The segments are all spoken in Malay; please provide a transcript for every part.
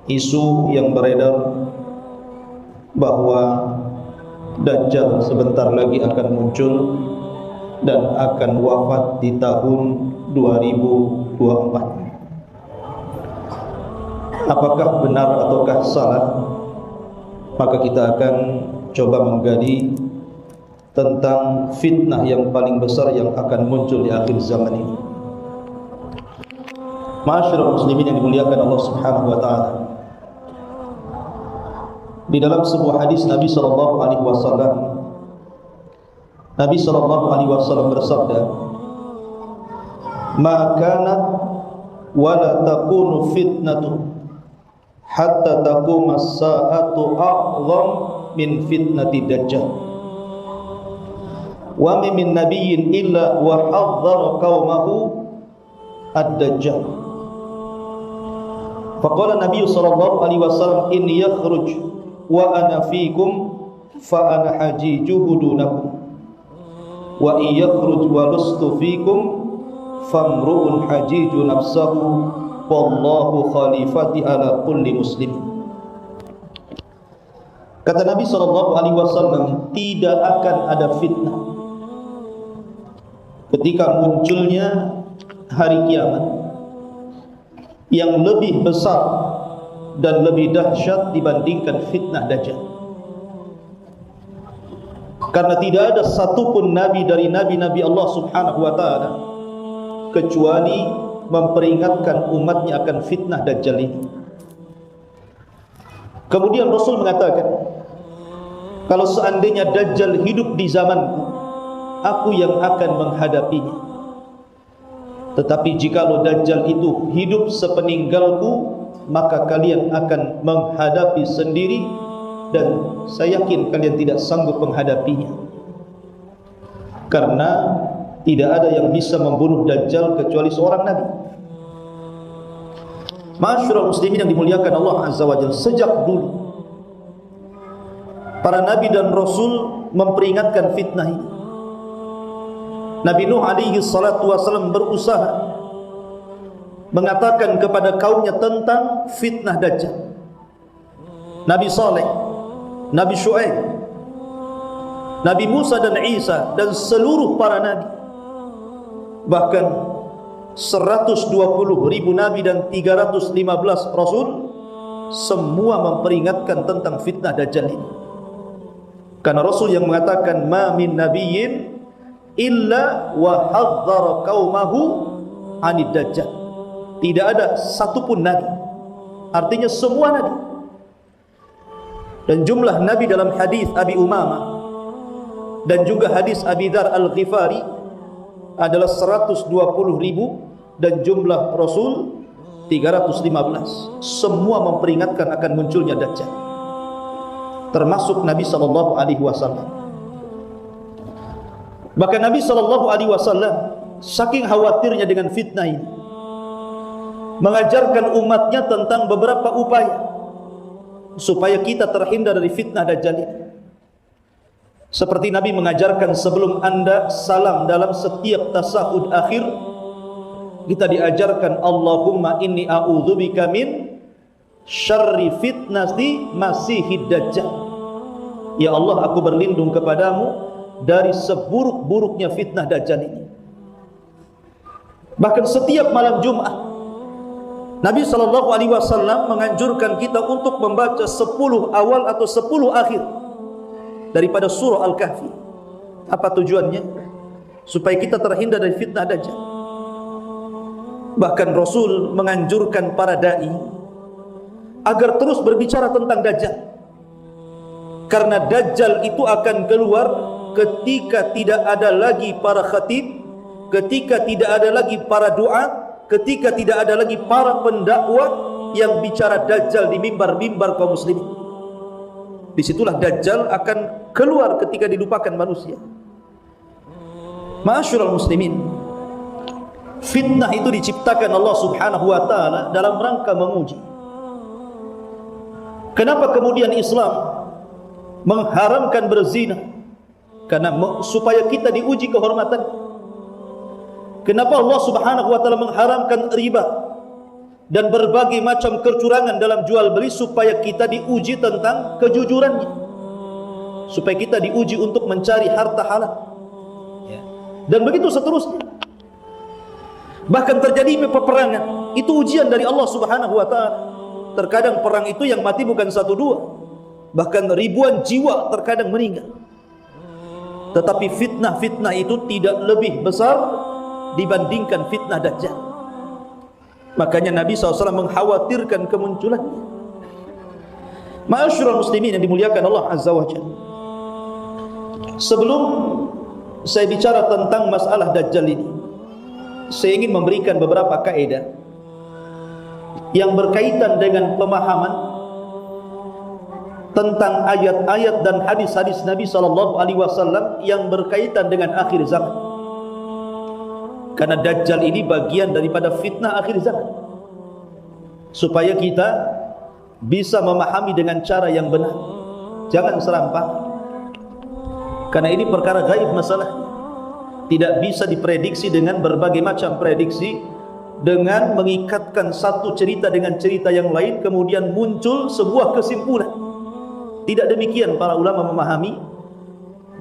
isu yang beredar bahwa Dajjal sebentar lagi akan muncul dan akan wafat di tahun 2024. Apakah benar ataukah salah? Maka kita akan coba menggali tentang fitnah yang paling besar yang akan muncul di akhir zaman ini. Ma'asyiral muslimin yang dimuliakan Allah Subhanahu wa taala. Di dalam sebuah hadis Nabi sallallahu alaihi wasallam bersabda, "Ma kana wa la takunu fitnatu hatta taquma as-sa'atu a'zam min fitnati dajjal. Wa min nabiyyin illa wa hadzara qaumahu ad-dajjal." Faqala Nabi sallallahu alaihi wasallam, "In yakhruj wa ana fiikum fa ana hajijuhu dunakum wa in yakhruj wa lastu fiikum famru'un hajiju nafsahu wallahu khalifati ala kulli muslim." Kata Nabi sallallahu alaihi wasallam, tidak akan ada fitnah ketika munculnya hari kiamat yang lebih besar dan lebih dahsyat dibandingkan fitnah Dajjal. Karena tidak ada satupun nabi dari nabi-nabi Allah Subhanahu wa taala kecuali memperingatkan umatnya akan fitnah Dajjal ini. Kemudian Rasul mengatakan, kalau seandainya Dajjal hidup di zamanku, aku yang akan menghadapinya. Tetapi jikalau Dajjal itu hidup sepeninggalku, maka kalian akan menghadapi sendiri, dan saya yakin kalian tidak sanggup menghadapinya. Karena tidak ada yang bisa membunuh Dajjal kecuali seorang nabi. Ma'asyiral muslimin yang dimuliakan Allah Azza wa Jalla, sejak dulu para nabi dan rasul memperingatkan fitnah ini. Nabi Nuh alaihi salatu wasallam berusaha mengatakan kepada kaumnya tentang fitnah Dajjal. Nabi Saleh, Nabi Syuaib, Nabi Musa dan Isa, dan seluruh para nabi, bahkan 120.000 nabi dan 315 rasul, semua memperingatkan tentang fitnah Dajjal ini. Karena Rasul yang mengatakan, "Ma min nabiyyin illa wa hadzara qaumahu 'anid dajjal." Tidak ada satupun nabi, artinya semua nabi. Dan jumlah nabi dalam hadis Abi Umamah dan juga hadis Abi Dzar Al-Ghifari adalah 120.000, dan jumlah rasul 315. Semua memperingatkan akan munculnya Dajjal, termasuk Nabi sallallahu alaihi wasallam. Bahkan Nabi sallallahu alaihi wasallam saking khawatirnya dengan fitnah ini, mengajarkan umatnya tentang beberapa upaya supaya kita terhindar dari fitnah Dajjal ini. Seperti Nabi mengajarkan, sebelum Anda salam dalam setiap tasahud akhir, kita diajarkan, Allahumma inni a'udzubika min syarri fitnati masihid Dajjal. Ya Allah, aku berlindung kepadamu dari seburuk-buruknya fitnah Dajjal ini. Bahkan setiap malam Jumat, Nabi sallallahu alaihi wasallam menganjurkan kita untuk membaca 10 awal atau 10 akhir daripada surah Al-Kahfi. Apa tujuannya? Supaya kita terhindar dari fitnah Dajjal. Bahkan Rasul menganjurkan para dai agar terus berbicara tentang Dajjal, karena Dajjal itu akan keluar ketika tidak ada lagi para khatib, ketika tidak ada lagi para duat, ketika tidak ada lagi para pendakwah yang bicara Dajjal di mimbar-mimbar kaum muslimin. Disitulah Dajjal akan keluar ketika dilupakan manusia. Ma'asyiral muslimin, fitnah itu diciptakan Allah Subhanahu wa taala dalam rangka menguji. Kenapa kemudian Islam mengharamkan berzina? Karena supaya kita diuji kehormatan. Kenapa Allah Subhanahu wa taala mengharamkan riba? dan berbagai macam kecurangan dalam jual beli supaya kita diuji tentang kejujurannya, supaya kita diuji untuk mencari harta halal, dan begitu seterusnya. Bahkan terjadi peperangan, itu ujian dari Allah Subhanahu wa ta'ala. Terkadang perang itu yang mati bukan satu dua, bahkan ribuan jiwa terkadang meninggal. Tetapi fitnah-fitnah itu tidak lebih besar dibandingkan fitnah Dajjal. Makanya Nabi SAW mengkhawatirkan kemunculannya. Ma'asyiral muslimin yang dimuliakan Allah Azza wa Jalla, sebelum saya bicara tentang masalah Dajjal ini, saya ingin memberikan beberapa kaidah yang berkaitan dengan pemahaman tentang ayat-ayat dan hadis-hadis Nabi SAW yang berkaitan dengan akhir zaman. Karena Dajjal ini bagian daripada fitnah akhir zaman, supaya kita bisa memahami dengan cara yang benar, jangan serampangan. Karena ini perkara gaib masalahnya, tidak bisa diprediksi dengan berbagai macam prediksi, dengan mengikatkan satu cerita dengan cerita yang lain kemudian muncul sebuah kesimpulan. Tidak demikian para ulama memahami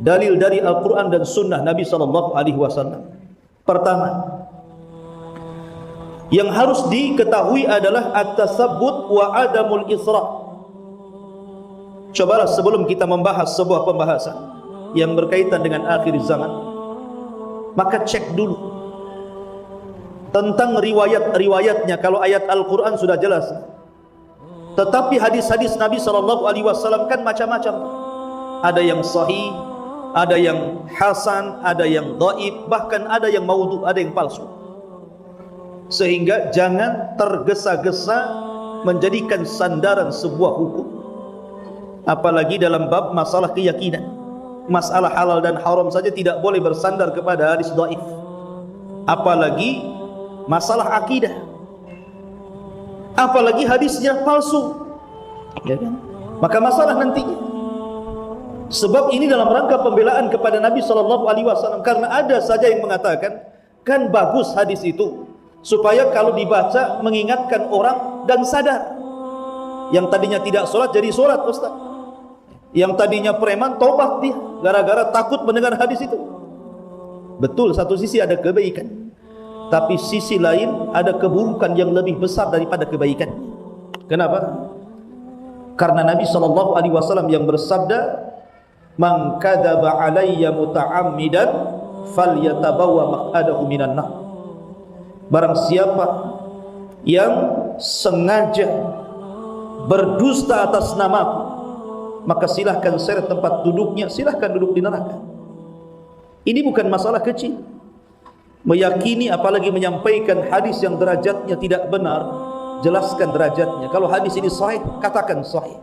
dalil dari Al-Quran dan Sunnah Nabi SAW. Pertama, yang harus diketahui adalah at-tasabbut wa adamul isra'. Cobalah sebelum kita membahas sebuah pembahasan yang berkaitan dengan akhir zaman, maka cek dulu tentang riwayat-riwayatnya. Kalau ayat Al-Quran sudah jelas, tetapi hadis-hadis Nabi SAW kan macam-macam. Ada yang sahih, ada yang hasan, ada yang dhaif, bahkan ada yang maudhu, ada yang palsu. Sehingga jangan tergesa-gesa menjadikan sandaran sebuah hukum, apalagi dalam bab masalah keyakinan. Masalah halal dan haram saja tidak boleh bersandar kepada hadis dhaif, apalagi masalah akidah, apalagi hadisnya palsu, ya kan? Maka masalah nantinya. Sebab ini dalam rangka pembelaan kepada Nabi SAW, karena ada saja yang mengatakan kan bagus hadis itu, supaya kalau dibaca mengingatkan orang dan sadar. Yang tadinya tidak sholat jadi sholat, Ustaz. Yang tadinya preman tobat dia gara-gara takut mendengar hadis itu. Betul, satu sisi ada kebaikan, tapi sisi lain ada keburukan yang lebih besar daripada kebaikan. Kenapa? Karena Nabi SAW yang bersabda, "Man kadzaba alayya muta'ammidan falyatabawa maq'adahu minan nar." Barang siapa yang sengaja berdusta atas namaku, maka silahkan seret tempat duduknya, silahkan duduk di neraka. Ini bukan masalah kecil. Meyakini apalagi menyampaikan hadis yang derajatnya tidak benar, jelaskan derajatnya. Kalau hadis ini sahih, katakan sahih,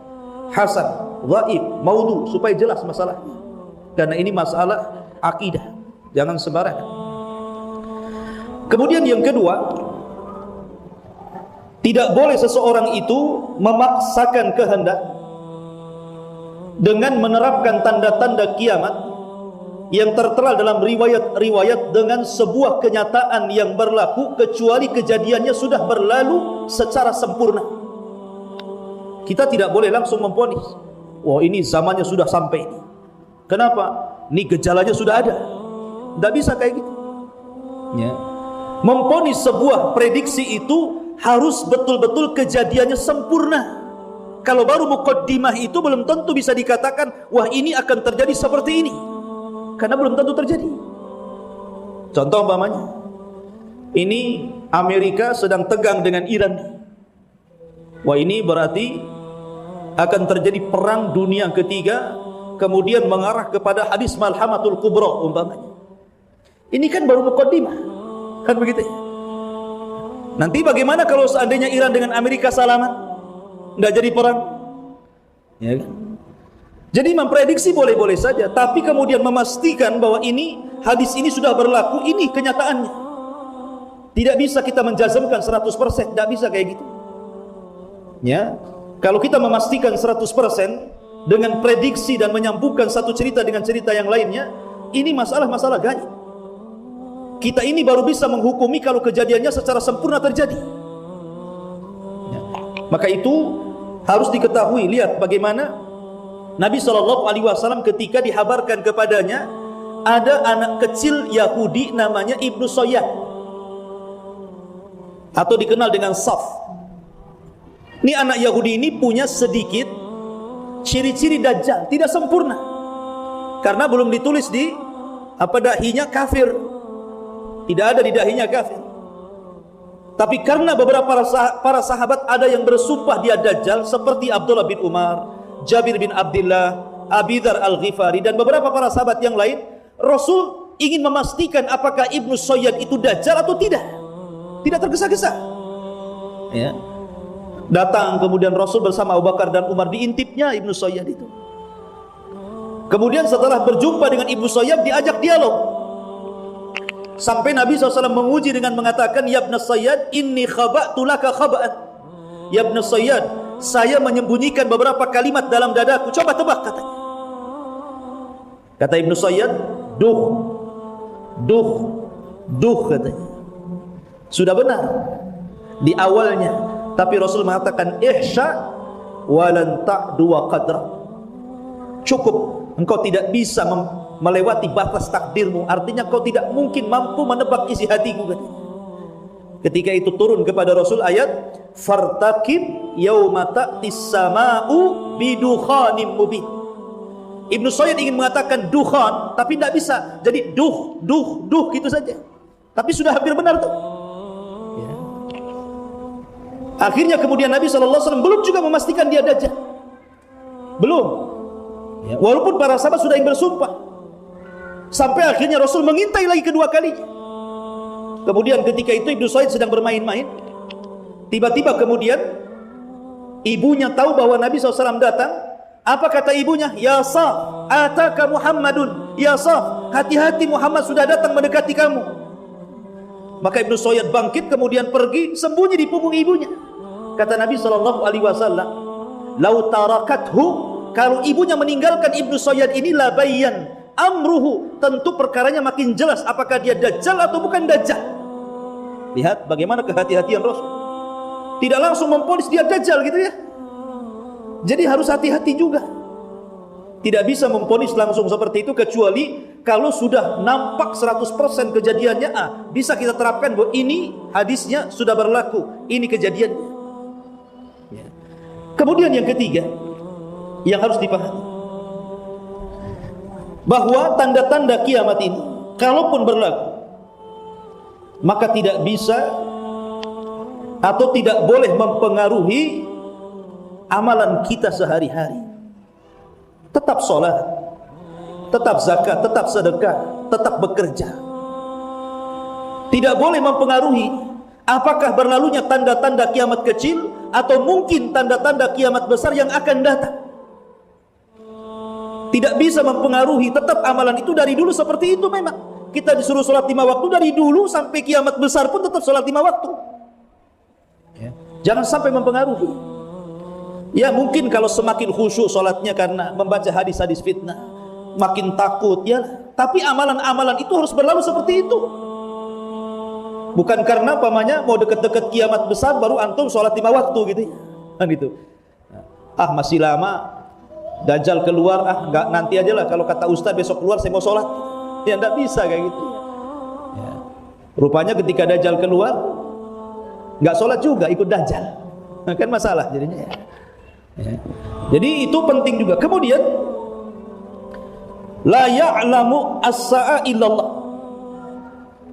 hasan, dhaif, maudhu, supaya jelas masalahnya. Karena ini masalah akidah, jangan sembarangan. Kemudian yang kedua, tidak boleh seseorang itu memaksakan kehendak dengan menerapkan tanda-tanda kiamat yang tertera dalam riwayat-riwayat dengan sebuah kenyataan yang berlaku kecuali kejadiannya sudah berlalu secara sempurna. Kita tidak boleh langsung memvonis, wah ini zamannya sudah sampai ini. Kenapa? Ini gejalanya sudah ada. Tidak bisa kayak gitu, ya. Memvonis sebuah prediksi itu harus betul-betul kejadiannya sempurna. Kalau baru muqaddimah itu belum tentu bisa dikatakan wah ini akan terjadi seperti ini, karena belum tentu terjadi. Contoh umpamanya, ini Amerika sedang tegang dengan Iran. Wah ini berarti akan terjadi perang dunia ketiga, kemudian mengarah kepada hadis malhamatul kubra umpamanya. Ini kan baru muqaddimah, kan begitu ya? Nanti bagaimana kalau seandainya Iran dengan Amerika salaman, nggak jadi perang, ya kan? Jadi memprediksi boleh-boleh saja, tapi kemudian memastikan bahwa ini hadis ini sudah berlaku, ini kenyataannya. Tidak bisa kita menjazmkan 100%, tidak bisa kayak gitu. Ya, kalau kita memastikan 100% dengan prediksi dan menyambungkan satu cerita dengan cerita yang lainnya, ini masalah-masalah gaib. Kita ini baru bisa menghukumi kalau kejadiannya secara sempurna terjadi. Maka itu harus diketahui. Lihat bagaimana Nabi SAW ketika dihabarkan kepadanya ada anak kecil Yahudi namanya Ibnu Sayyad, atau dikenal dengan Saf. Ini anak Yahudi ini punya sedikit ciri-ciri Dajjal, tidak sempurna, karena belum ditulis di dahinya kafir, tidak ada di dahinya kafir. Tapi karena beberapa para sahabat ada yang bersumpah dia Dajjal, seperti Abdullah bin Umar, Jabir bin Abdullah, Abi Dzar Al-Ghifari, dan beberapa para sahabat yang lain, Rasul ingin memastikan apakah Ibnu Sayyad itu Dajjal atau tidak. Tidak tergesa-gesa. Ya. Datang kemudian Rasul bersama Abu Bakar dan Umar, diintipnya Ibnu Sayyad itu. Kemudian setelah berjumpa dengan Ibnu Sayyad, diajak dialog. Sampai Nabi SAW menguji dengan mengatakan, Ya Ibnu Sayyad, inni khaba'tu laka khaba'an. Ya Ibnu Sayyad, saya menyembunyikan beberapa kalimat dalam dadaku, coba tebak, katanya. Kata Ibnu Sayyad, duh, katanya. Sudah benar di awalnya, tapi Rasul mengatakan ihsya walan ta'du wa qadra. Cukup, engkau tidak bisa melewati batas takdirmu, artinya kau tidak mungkin mampu menebak isi hatiku, katanya. Ketika itu turun kepada Rasul ayat fartaqib yauma ta'tis sama'u bidukhanim mubin. Ibnu Sayyid ingin mengatakan dukhan, tapi tidak bisa, jadi duh gitu saja. Tapi sudah hampir benar tuh. Ya. Akhirnya kemudian Nabi SAW belum juga memastikan dia Dajjal, belum. Ya. Walaupun para sahabat sudah yang bersumpah, sampai akhirnya Rasul mengintai lagi kedua kalinya. Kemudian ketika itu Ibnu Sayyid sedang bermain-main, tiba-tiba kemudian ibunya tahu bahwa Nabi SAW datang. Apa kata ibunya? Ya Saf, ataka Muhammadun. Ya Saf, hati-hati, Muhammad sudah datang mendekati kamu. Maka Ibnu Sayyid bangkit kemudian pergi sembunyi di punggung ibunya. Kata Nabi SAW, lau tarakathu, kalau ibunya meninggalkan Ibnu Sayyid ini, labayyan amruhu, tentu perkaranya makin jelas apakah dia Dajjal atau bukan Dajjal. Lihat bagaimana kehati-hatian Rasul, tidak langsung memponis dia Dajjal gitu ya. Jadi harus hati-hati juga. Tidak bisa memponis langsung seperti itu, kecuali kalau sudah nampak 100% kejadiannya, bisa kita terapkan bahwa ini hadisnya sudah berlaku, ini kejadiannya. Ya. Kemudian yang ketiga yang harus dipahami, bahwa tanda-tanda kiamat ini kalaupun berlaku, maka tidak bisa atau tidak boleh mempengaruhi amalan kita sehari-hari. Tetap sholat, tetap zakat, tetap sedekah, tetap bekerja. Tidak boleh mempengaruhi apakah berlalunya tanda-tanda kiamat kecil atau mungkin tanda-tanda kiamat besar yang akan datang. Tidak bisa mempengaruhi, tetap amalan itu dari dulu seperti itu memang. Kita disuruh sholat 5 waktu dari dulu sampai kiamat besar pun tetap sholat 5 waktu. Ya. Jangan sampai mempengaruhi. Ya mungkin kalau semakin khusyuk sholatnya karena membaca hadis-hadis fitnah, makin takut ya. Tapi amalan-amalan itu harus berlalu seperti itu. Bukan karena pamannya mau deket-deket kiamat besar baru antum sholat 5 waktu gitu ya. Kan gitu. Masih lama, Dajjal keluar, enggak, nanti aja lah, kalau kata Ustaz besok keluar saya mau sholat. Ya enggak bisa kayak gitu ya. Rupanya ketika Dajjal keluar enggak sholat juga, ikut Dajjal. Kan masalah jadinya ya. Ya. Jadi itu penting juga. Kemudian la ya'lamu as-sa'a illallah,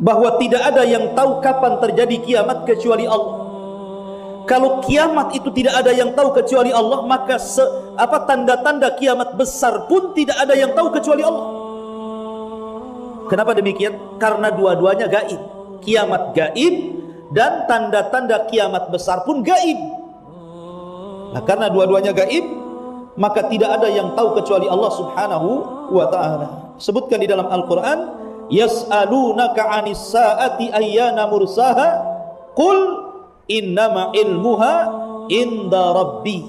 bahwa tidak ada yang tahu kapan terjadi kiamat kecuali Allah. Kalau kiamat itu tidak ada yang tahu kecuali Allah, maka tanda-tanda kiamat besar pun tidak ada yang tahu kecuali Allah. Kenapa demikian? Karena dua-duanya gaib. Kiamat gaib dan tanda-tanda kiamat besar pun gaib. Nah, karena dua-duanya gaib, maka tidak ada yang tahu kecuali Allah Subhanahu wa ta'ala. Sebutkan di dalam Al-Quran, yas'alunaka 'anis sa'ati ayyana mursaha qul innama ilmuha inda rabbi.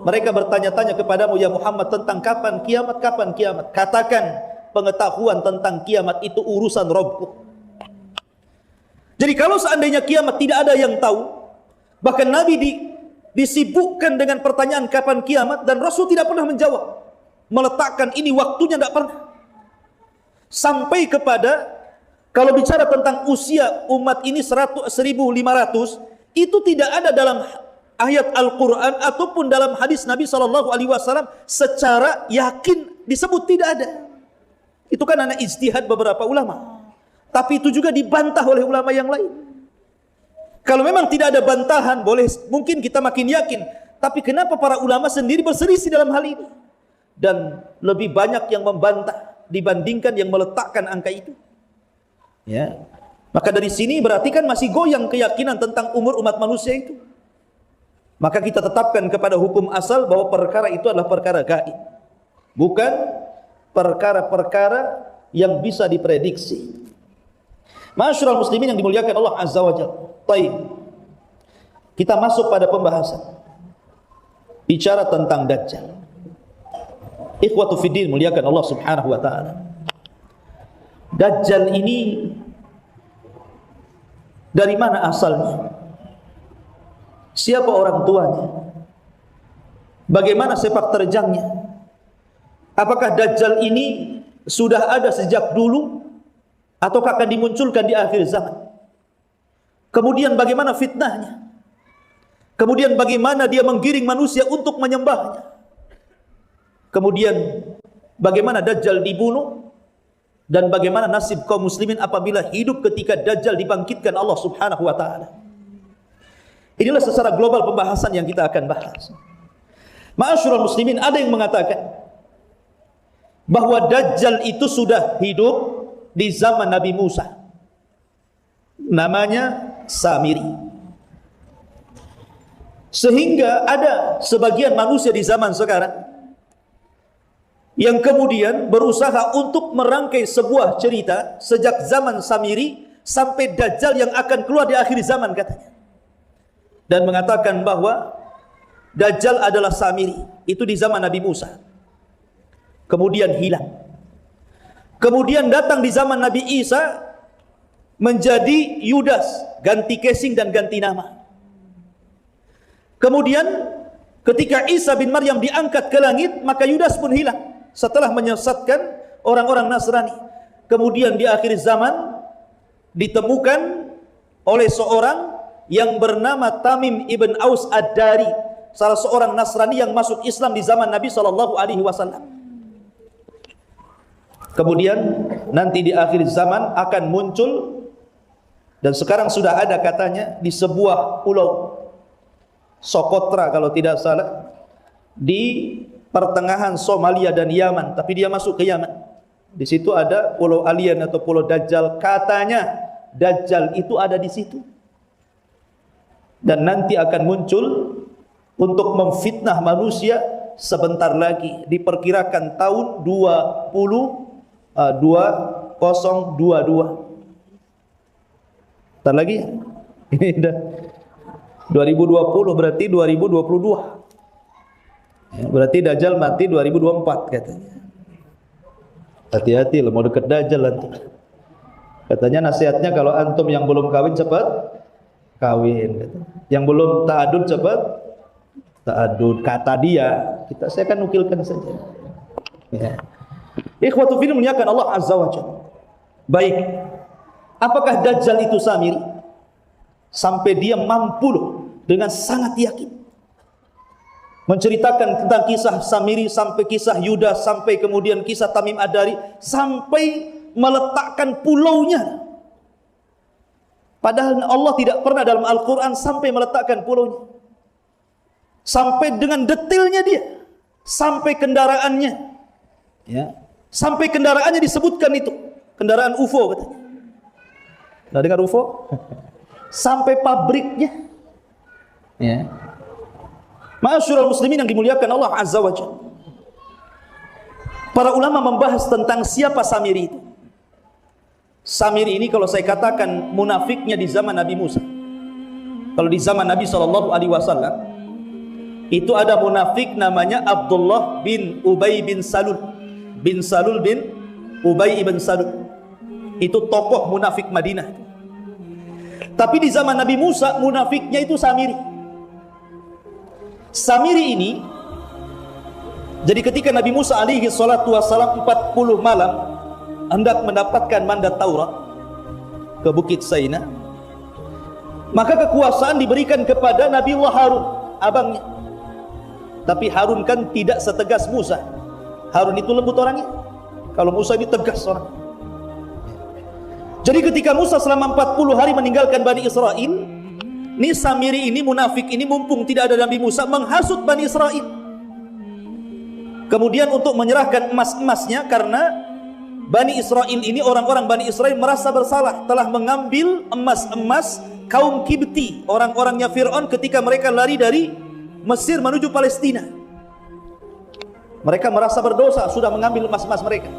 Mereka bertanya-tanya kepadamu ya Muhammad tentang kapan kiamat. Katakan, pengetahuan tentang kiamat itu urusan Rabbku. Jadi kalau seandainya kiamat tidak ada yang tahu, bahkan Nabi disibukkan dengan pertanyaan kapan kiamat, dan Rasul tidak pernah menjawab. Meletakkan ini waktunya tidak pernah. Sampai kepada kalau bicara tentang usia umat ini 1.500, itu tidak ada dalam ayat Al-Quran ataupun dalam hadis Nabi SAW secara yakin disebut, tidak ada. Itu kan anak ijtihad beberapa ulama. Tapi itu juga dibantah oleh ulama yang lain. Kalau memang tidak ada bantahan, boleh mungkin kita makin yakin. Tapi kenapa para ulama sendiri berselisih dalam hal ini? Dan lebih banyak yang membantah dibandingkan yang meletakkan angka itu. Ya. Maka dari sini berarti kan masih goyang keyakinan tentang umur umat manusia itu. Maka kita tetapkan kepada hukum asal bahwa perkara itu adalah perkara gaib, bukan perkara-perkara yang bisa diprediksi. Ma'asyiral muslimin yang dimuliakan Allah Azza wa Jalla. Baik. Kita masuk pada pembahasan bicara tentang Dajjal. Ikhwatu fiddin, muliakan Allah Subhanahu wa taala. Dajjal ini dari mana asalnya? Siapa orang tuanya? Bagaimana sepak terjangnya? Apakah Dajjal ini sudah ada sejak dulu ataukah akan dimunculkan di akhir zaman? Kemudian bagaimana fitnahnya? Kemudian bagaimana dia menggiring manusia untuk menyembahnya? Kemudian bagaimana Dajjal dibunuh? Dan bagaimana nasib kaum muslimin apabila hidup ketika Dajjal dibangkitkan Allah Subhanahu wa taala? Inilah secara global pembahasan yang kita akan bahas. Ma'asyiral muslimin, ada yang mengatakan bahwa Dajjal itu sudah hidup di zaman Nabi Musa. Namanya Samiri. Sehingga ada sebagian manusia di zaman sekarang yang kemudian berusaha untuk merangkai sebuah cerita sejak zaman Samiri sampai Dajjal yang akan keluar di akhir zaman katanya. Dan mengatakan bahwa Dajjal adalah Samiri, itu di zaman Nabi Musa. Kemudian hilang. Kemudian datang di zaman Nabi Isa menjadi Yudas, ganti casing dan ganti nama. Kemudian ketika Isa bin Maryam diangkat ke langit, maka Yudas pun hilang setelah menyesatkan orang-orang Nasrani. Kemudian di akhir zaman ditemukan oleh seorang yang bernama Tamim ibn Aus Ad-Dari, salah seorang Nasrani yang masuk Islam di zaman Nabi SAW. Kemudian nanti di akhir zaman akan muncul, dan sekarang sudah ada katanya di sebuah pulau Socotra kalau tidak salah, di pertengahan Somalia dan Yaman, tapi dia masuk ke Yaman. Di situ ada pulau alien atau pulau Dajjal. Katanya Dajjal itu ada di situ. Dan nanti akan muncul untuk memfitnah manusia sebentar lagi. Diperkirakan tahun 2022. Ntar lagi ya? Ini dah 2020 berarti 2022. Ya, berarti Dajjal mati 2024 katanya. Hati-hati loh, mau deket Dajjal antum. Katanya nasihatnya kalau antum yang belum kawin cepat kawin, katanya. Yang belum ta'adud cepat ta'adud. Kata dia, saya akan nukilkan saja. Ya. Ikhwatu fillah muliakan Allah Azza wa Jalla. Baik, apakah Dajjal itu Samiri? Sampai dia mampu loh dengan sangat yakin menceritakan tentang kisah Samiri, sampai kisah Yudas, sampai kemudian kisah Tamim Ad-Dari, sampai meletakkan pulaunya. Padahal Allah tidak pernah dalam Al-Quran sampai meletakkan pulaunya. Sampai dengan detailnya dia, sampai kendaraannya, ya, sampai kendaraannya disebutkan itu, kendaraan UFO katanya. Nah, dengar UFO? Sampai pabriknya, ya. Ma'asyiral muslimin yang dimuliakan Allah Azza wa Jalla. Para ulama membahas tentang siapa Samiri itu. Samiri ini kalau saya katakan munafiknya di zaman Nabi Musa. Kalau di zaman Nabi SAW itu ada munafik namanya Abdullah bin Ubay bin Salul. Bin Salul bin Ubay bin Salul. Itu tokoh munafik Madinah. Tapi di zaman Nabi Musa munafiknya itu Samiri. Samiri ini, jadi ketika Nabi Musa alaihi salatu wassalam 40 malam hendak mendapatkan mandat Taurat ke Bukit Saina, maka kekuasaan diberikan kepada Nabiullah Harun, abangnya. Tapi Harun kan tidak setegas Musa. Harun itu lembut orangnya, kalau Musa ini tegas orang. Jadi ketika Musa selama 40 hari meninggalkan Bani Israel, ini Samiri ini, munafik ini, mumpung tidak ada Nabi Musa, menghasut Bani Israel. Kemudian untuk menyerahkan emas-emasnya, karena Bani Israel ini, orang-orang Bani Israel merasa bersalah telah mengambil emas-emas kaum Kibti, orang-orangnya Fir'aun ketika mereka lari dari Mesir menuju Palestina. Mereka merasa berdosa sudah mengambil emas-emas mereka.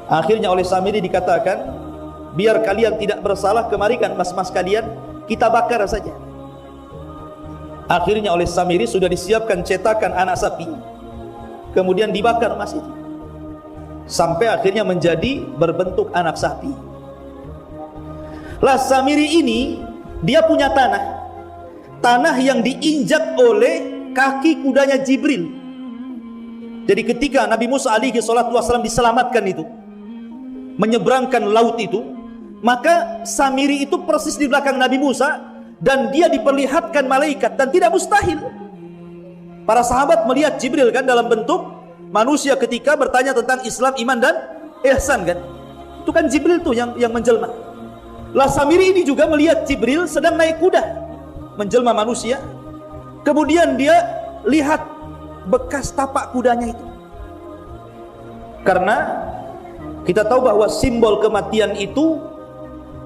Akhirnya oleh Samiri dikatakan, biar kalian tidak bersalah, kemarikan emas-emas kalian, kita bakar saja. Akhirnya oleh Samiri sudah disiapkan cetakan anak sapi, kemudian dibakar emas itu, sampai akhirnya menjadi berbentuk anak sapi. Lah Samiri ini, dia punya tanah yang diinjak oleh kaki kudanya Jibril. Jadi ketika Nabi Musa alaihi salatu wassalam diselamatkan itu, menyeberangkan laut itu, maka Samiri itu persis di belakang Nabi Musa, dan dia diperlihatkan malaikat, dan tidak mustahil. Para sahabat melihat Jibril kan dalam bentuk manusia ketika bertanya tentang Islam, iman dan ihsan kan. Itu kan Jibril tuh yang menjelma. Lah Samiri ini juga melihat Jibril sedang naik kuda menjelma manusia. Kemudian dia lihat bekas tapak kudanya itu. Karena kita tahu bahwa simbol kematian itu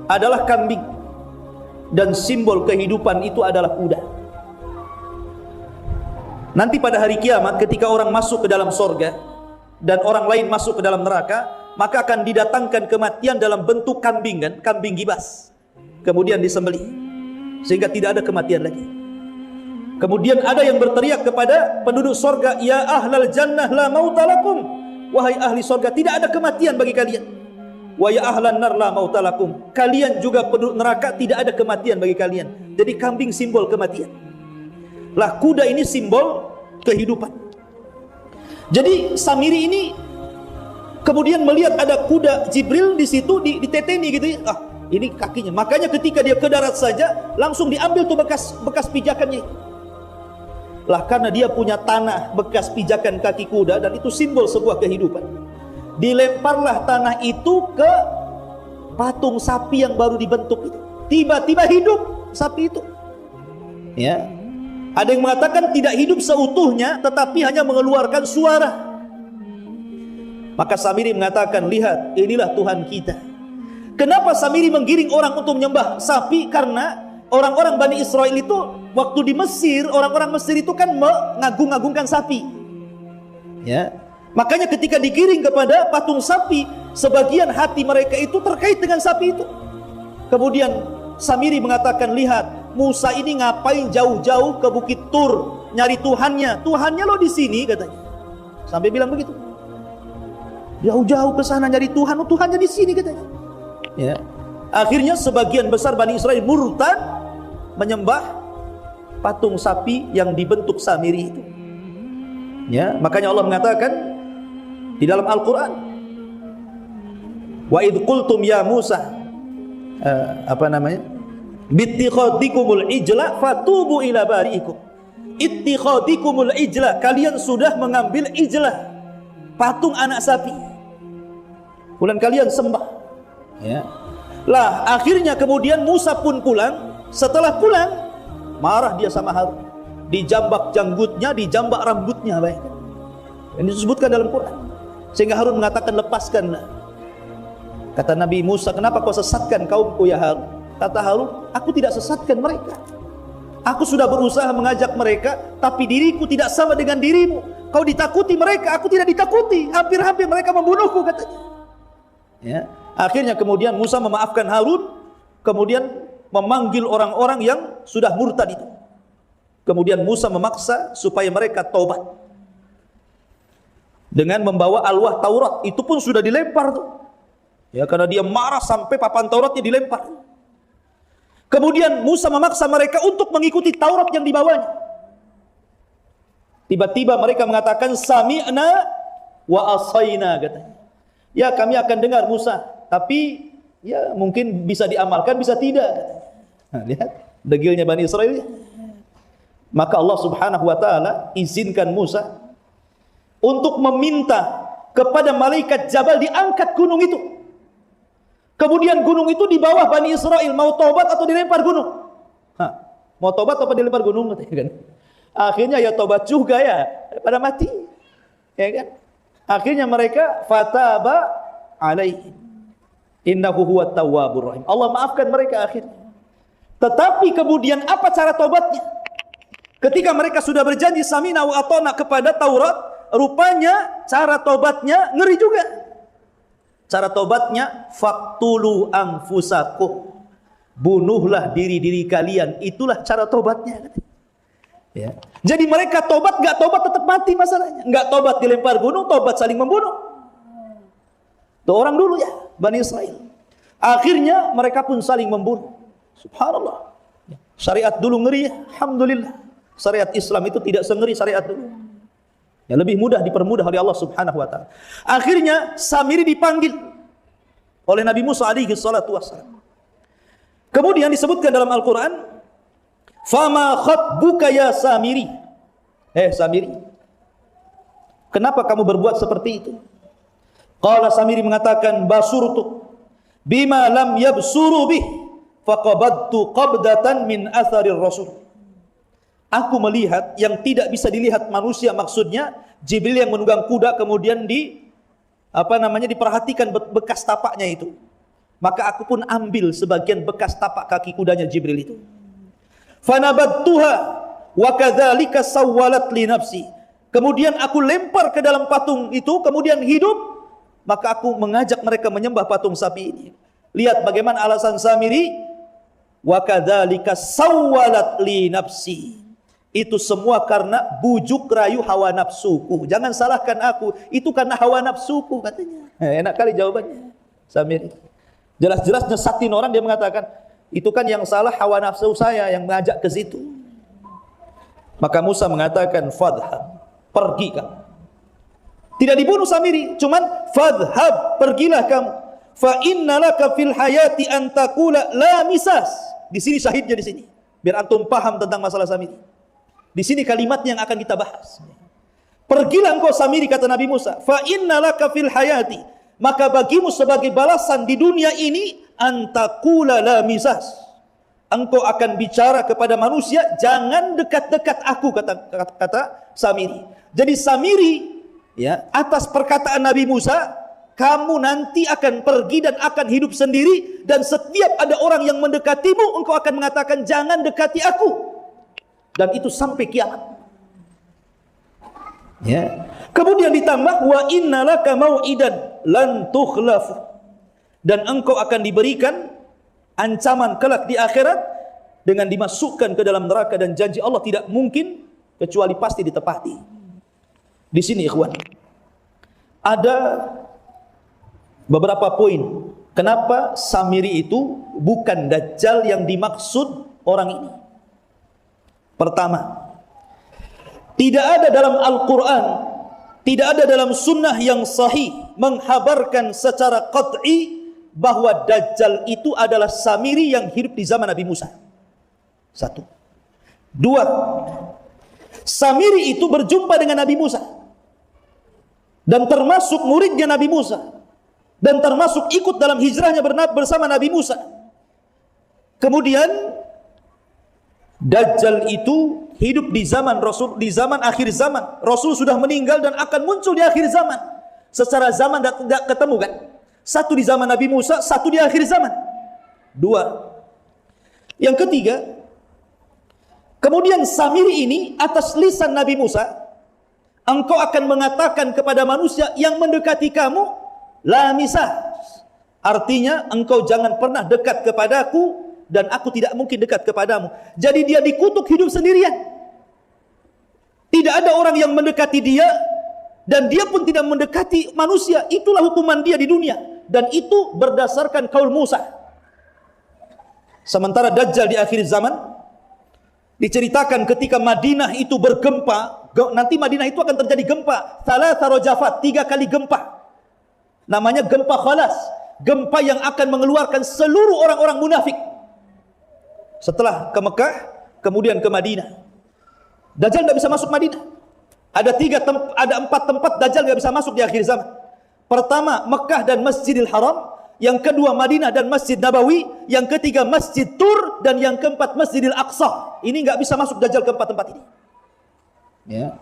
adalah kambing, dan simbol kehidupan itu adalah kuda. Nanti pada hari kiamat ketika orang masuk ke dalam sorga dan orang lain masuk ke dalam neraka, maka akan didatangkan kematian dalam bentuk kambing kan, kambing gibas, kemudian disembelih sehingga tidak ada kematian lagi. Kemudian ada yang berteriak kepada penduduk sorga, ya ahlal jannah la mautalakum, wahai ahli sorga, tidak ada kematian bagi kalian. Wa ya ahlan nar la mautalakum, kalian juga penduduk neraka, tidak ada kematian bagi kalian. Jadi kambing simbol kematian. Lah kuda ini simbol kehidupan. Jadi Samiri ini kemudian melihat ada kuda Jibril di situ, diteteni gitu ya. Ah, ini kakinya. Makanya ketika dia ke darat saja langsung diambil tuh bekas pijakannya. Lah karena dia punya tanah bekas pijakan kaki kuda, dan itu simbol sebuah kehidupan. Dilemparlah tanah itu ke patung sapi yang baru dibentuk itu. Tiba-tiba hidup sapi itu. Ya. Ada yang mengatakan tidak hidup seutuhnya, tetapi hanya mengeluarkan suara. Maka Samiri mengatakan, lihat, inilah Tuhan kita. Kenapa Samiri menggiring orang untuk menyembah sapi? Karena orang-orang Bani Israel itu waktu di Mesir, orang-orang Mesir itu kan mengagung-agungkan sapi. Ya. Makanya ketika digiring kepada patung sapi, sebagian hati mereka itu terkait dengan sapi itu. Kemudian Samiri mengatakan, lihat, Musa ini ngapain jauh-jauh ke Bukit Tur nyari Tuhannya? Tuhannya lo di sini katanya. Sampai bilang begitu. Jauh-jauh ke sana nyari Tuhan, oh Tuhannya di sini katanya. Ya. Akhirnya sebagian besar Bani Israel murtad menyembah patung sapi yang dibentuk Samiri itu. Ya, makanya Allah mengatakan di dalam Al-Qur'an, wa idh qultum ya Musa, bittikhadikumul ijla fatubu ila bari'ikum. Ittikhadikumul ijla, kalian sudah mengambil ijlah, patung anak sapi, kemudian kalian sembah. Ya. Lah akhirnya kemudian Musa pun pulang. Setelah pulang marah dia sama Harun, dijambak janggutnya, dijambak rambutnya, baik. Ini disebutkan dalam Quran. Sehingga Harun mengatakan, lepaskanlah. Kata Nabi Musa, kenapa kau sesatkan kaumku ya Harun? Kata Harun, aku tidak sesatkan mereka. Aku sudah berusaha mengajak mereka, tapi diriku tidak sama dengan dirimu. Kau ditakuti mereka, aku tidak ditakuti. Hampir-hampir mereka membunuhku, katanya. Ya. Akhirnya kemudian Musa memaafkan Harun, kemudian memanggil orang-orang yang sudah murtad itu. Kemudian Musa memaksa supaya mereka taubat dengan membawa alwah Taurat. Itu pun sudah dilempar tuh. Ya, karena dia marah sampai papan Tauratnya dilempar. Kemudian Musa memaksa mereka untuk mengikuti Taurat yang dibawanya. Tiba-tiba mereka mengatakan sami'na wa asaina, katanya. Ya, kami akan dengar Musa, tapi ya mungkin bisa diamalkan, bisa tidak, katanya. Nah, lihat degilnya Bani Israel. Maka Allah Subhanahu wa taala izinkan Musa untuk meminta kepada malaikat Jabal diangkat gunung itu. Kemudian gunung itu di bawah Bani Israel, mau tobat atau dilempar gunung. Mau tobat atau dilempar gunung, katanya kan. Akhirnya ya tobat juga ya, pada mati. Ya kan? Akhirnya mereka fataba alaihi innahu huwat tawwabur rahim. Allah maafkan mereka akhirnya. Tetapi kemudian apa cara tobatnya? Ketika mereka sudah berjanji samina wa atona kepada Taurat, rupanya cara tobatnya ngeri juga. Cara tobatnya faqtulu anfusakum. Bunuhlah diri-diri kalian. Itulah cara tobatnya. Ya. Jadi mereka tobat, enggak tobat tetap mati masalahnya. Enggak tobat dilempar gunung, tobat saling membunuh. Itu orang dulu ya, Bani Israel. Akhirnya mereka pun saling membunuh. Subhanallah. Syariat dulu ngeri, alhamdulillah. Syariat Islam itu tidak sengeri syariat dulu. Ya, lebih mudah dipermudah oleh Allah Subhanahu wa taala. Akhirnya Samiri dipanggil oleh Nabi Musa alaihi salatu wassalam. Kemudian disebutkan dalam Al-Qur'an, "Fama khatbuka ya Samiri?" Samiri, kenapa kamu berbuat seperti itu? Qala Samiri mengatakan, "Basurtu bima lam yabsuru bih, faqabadtu qabdatan min atharir rasul." Aku melihat yang tidak bisa dilihat manusia, maksudnya Jibril yang menunggang kuda kemudian diperhatikan bekas tapaknya itu. Maka aku pun ambil sebagian bekas tapak kaki kudanya Jibril itu. Fanabattuha wa kadzalika sawwalat li nafsi. Kemudian aku lempar ke dalam patung itu, kemudian hidup, maka aku mengajak mereka menyembah patung sapi ini. Lihat bagaimana alasan Samiri, wa kadzalika sawwalat li nafsi. Itu semua karena bujuk rayu hawa nafsuku. Jangan salahkan aku, itu karena hawa nafsuku, katanya. Enak kali jawabannya Samiri. Jelas-jelas nyesatin orang, dia mengatakan, itu kan yang salah hawa nafsu saya yang mengajak ke situ. Maka Musa mengatakan, fadhhab, pergi kamu. Tidak dibunuh Samiri, cuman fadhhab, pergilah kamu. Fa innalaka fil hayati an taqula la misas. Di sini syahidnya di sini. Biar antum paham tentang masalah Samiri. Di sini kalimat yang akan kita bahas. Pergilah engkau Samiri, kata Nabi Musa. Fa innalaka fil hayati, maka bagimu sebagai balasan di dunia ini, antakula la misas. Engkau akan bicara kepada manusia, jangan dekat-dekat aku, kata Samiri. Jadi Samiri, ya, atas perkataan Nabi Musa, kamu nanti akan pergi dan akan hidup sendiri, dan setiap ada orang yang mendekatimu, engkau akan mengatakan jangan dekati aku. Dan itu sampai kiamat. Ya. Kemudian ditambah wa innalaka mau'idan lan tukhlafu. Dan engkau akan diberikan ancaman kelak di akhirat dengan dimasukkan ke dalam neraka, dan janji Allah tidak mungkin kecuali pasti ditepati. Di sini ikhwan, ada beberapa poin kenapa Samiri itu bukan Dajjal yang dimaksud orang ini. Pertama, tidak ada dalam Al-Quran, tidak ada dalam sunnah yang sahih menghabarkan secara qat'i bahwa Dajjal itu adalah Samiri yang hidup di zaman Nabi Musa. Satu. Dua, Samiri itu berjumpa dengan Nabi Musa dan termasuk muridnya Nabi Musa, dan termasuk ikut dalam hijrahnya bersama Nabi Musa. Kemudian Dajjal itu hidup di zaman Rasul, di zaman akhir zaman. Rasul sudah meninggal dan akan muncul di akhir zaman. Secara zaman tidak ketemu kan? Satu di zaman Nabi Musa, satu di akhir zaman. Dua. Yang ketiga, kemudian Samiri ini atas lisan Nabi Musa, engkau akan mengatakan kepada manusia yang mendekati kamu, la misah. Artinya engkau jangan pernah dekat kepadaku, dan aku tidak mungkin dekat kepadamu. Jadi dia dikutuk hidup sendirian. Tidak ada orang yang mendekati dia, dan dia pun tidak mendekati manusia. Itulah hukuman dia di dunia, dan itu berdasarkan kaul Musa. Sementara Dajjal di akhir zaman Diceritakan ketika Madinah itu bergempa, nanti Madinah itu akan terjadi gempa, thalatha rajafat, 3 kali gempa. Namanya gempa Khalas, gempa yang akan mengeluarkan seluruh orang-orang munafik. Setelah ke Mekah, kemudian ke Madinah. Dajjal tidak bisa masuk Madinah. Ada 4 tempat Dajjal tidak bisa masuk di akhir zaman. Pertama, Mekah dan Masjidil Haram. Yang kedua, Madinah dan Masjid Nabawi. Yang ketiga, Masjid Tur. Dan yang keempat, Masjidil Aqsa. Ini nggak bisa masuk Dajjal ke 4 tempat ini. Ya.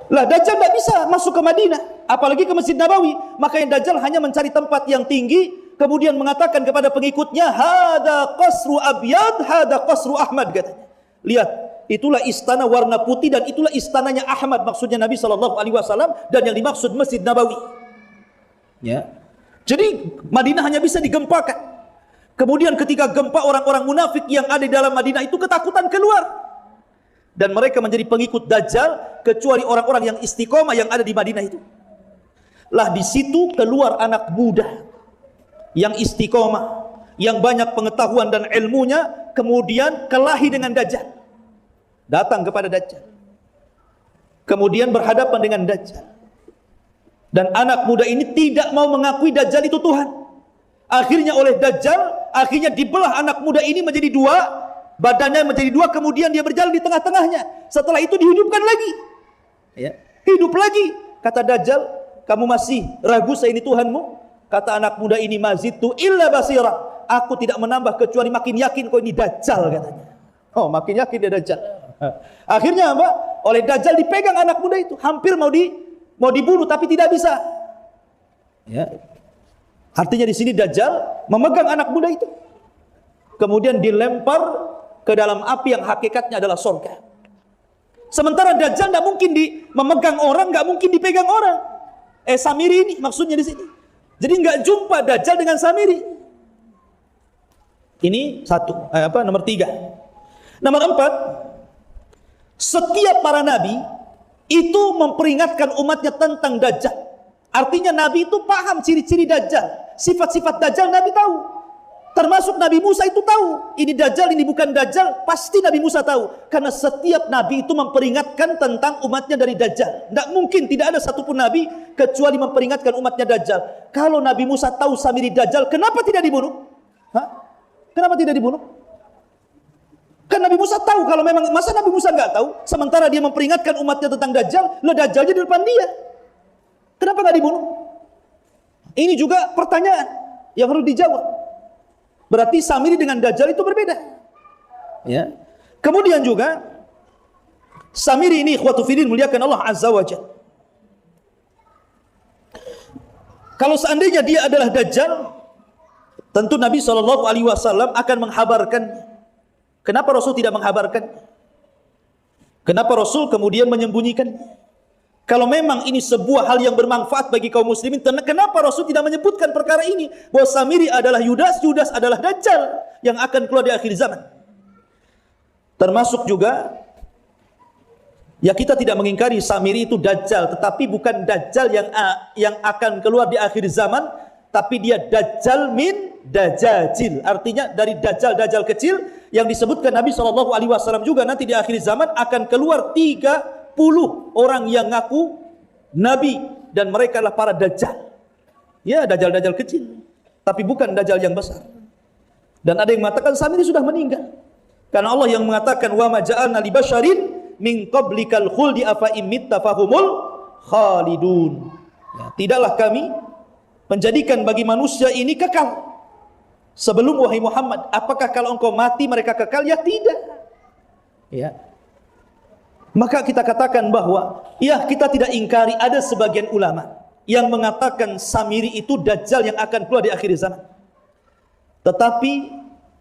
Lah, Dajjal nggak bisa masuk ke Madinah, apalagi ke Masjid Nabawi. Makanya Dajjal hanya mencari tempat yang tinggi, kemudian mengatakan kepada pengikutnya, hada qasru abyad, hada qasru Ahmad, katanya. Lihat, itulah istana warna putih dan itulah istananya Ahmad, maksudnya Nabi SAW, dan yang dimaksud Masjid Nabawi. Ya. Jadi Madinah hanya bisa digempakan. Kemudian ketika gempa, orang-orang munafik yang ada di dalam Madinah itu ketakutan keluar. Dan mereka menjadi pengikut Dajjal, kecuali orang-orang yang istiqomah yang ada di Madinah itu. Lah di situ keluar anak muda yang istiqomah, yang banyak pengetahuan dan ilmunya, kemudian kelahi dengan Dajjal. Datang kepada Dajjal. Kemudian berhadapan dengan Dajjal. Dan anak muda ini tidak mau mengakui Dajjal itu Tuhan. Akhirnya oleh Dajjal, akhirnya dibelah anak muda ini menjadi 2, badannya menjadi 2, kemudian dia berjalan di tengah-tengahnya. Setelah itu dihidupkan lagi. Ya, hidup lagi. Kata Dajjal, kamu masih ragu saya ini Tuhanmu? Kata anak muda ini, mazitu illa basira. Aku tidak menambah kecuali makin yakin kau ini Dajjal, katanya. Oh, makin yakin dia Dajjal. Akhirnya apa? Oleh Dajjal dipegang anak muda itu, hampir mau dibunuh tapi tidak bisa. Ya. Artinya di sini Dajjal memegang anak muda itu. Kemudian dilempar ke dalam api yang hakikatnya adalah surga. Sementara Dajjal tidak mungkin memegang orang, nggak mungkin dipegang orang. Samiri ini maksudnya di sini. Jadi nggak jumpa Dajjal dengan Samiri. Ini nomor 3. Nomor 4, setiap para nabi itu memperingatkan umatnya tentang Dajjal. Artinya Nabi itu paham ciri-ciri Dajjal. Sifat-sifat Dajjal Nabi tahu. Termasuk Nabi Musa itu tahu. Ini Dajjal, ini bukan Dajjal. Pasti Nabi Musa tahu. Karena setiap Nabi itu memperingatkan tentang umatnya dari Dajjal. Tidak mungkin, tidak ada satupun Nabi kecuali memperingatkan umatnya Dajjal. Kalau Nabi Musa tahu Samiri Dajjal, kenapa tidak dibunuh? Kenapa tidak dibunuh? Kan Nabi Musa tahu. Kalau memang, masa Nabi Musa nggak tahu? Sementara dia memperingatkan umatnya tentang Dajjal, Dajjalnya di depan dia. Kenapa nggak dibunuh? Ini juga pertanyaan yang harus dijawab. Berarti Samiri dengan Dajjal itu berbeda. Ya. Kemudian juga Samiri ini ikhwatu fillah muliakan Allah Azza wa Jalla. Kalau seandainya dia adalah Dajjal, tentu Nabi SAW akan menghabarkannya. Kenapa Rasul tidak menghabarkan? Kenapa Rasul kemudian menyembunyikan? Kalau memang ini sebuah hal yang bermanfaat bagi kaum muslimin, kenapa Rasul tidak menyebutkan perkara ini? Bahwa Samiri adalah Yudas, Yudas adalah Dajjal yang akan keluar di akhir zaman. Termasuk juga, ya kita tidak mengingkari Samiri itu Dajjal, tetapi bukan Dajjal yang akan keluar di akhir zaman, tapi dia Dajjal min Dajjajil. Artinya dari Dajjal kecil yang disebutkan Nabi SAW juga nanti di akhir zaman akan keluar 30 orang yang ngaku Nabi dan mereka adalah para Dajjal. Ya, Dajjal kecil, tapi bukan Dajjal yang besar. Dan ada yang mengatakan Samiri sudah meninggal. Karena Allah yang mengatakan wa ma ja'alna li basyarin min qablikal khuldi afa imitta fahumul khalidun. Ya, tidaklah kami menjadikan bagi manusia ini kekal sebelum wahai Muhammad. Apakah kalau engkau mati mereka kekal? Ya tidak. Ya. Maka kita katakan bahwa ya kita tidak ingkari ada sebagian ulama yang mengatakan Samiri itu Dajjal yang akan keluar di akhir zaman. Tetapi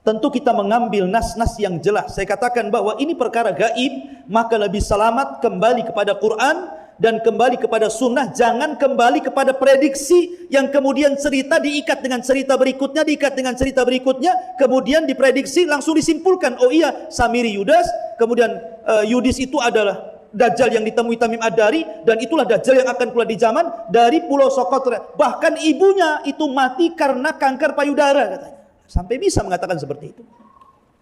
tentu kita mengambil nas-nas yang jelas. Saya katakan bahwa ini perkara gaib, maka lebih selamat kembali kepada Quran dan kembali kepada sunnah. Jangan kembali kepada prediksi yang kemudian cerita diikat dengan cerita berikutnya, diikat dengan cerita berikutnya, kemudian diprediksi langsung disimpulkan, oh iya Samiri Yudas, kemudian Yudis itu adalah Dajjal yang ditemui Tamim Ad-Dari, dan itulah Dajjal yang akan keluar di zaman dari Pulau Sokotra. Bahkan ibunya itu mati karena kanker payudara katanya. Sampai bisa mengatakan seperti itu.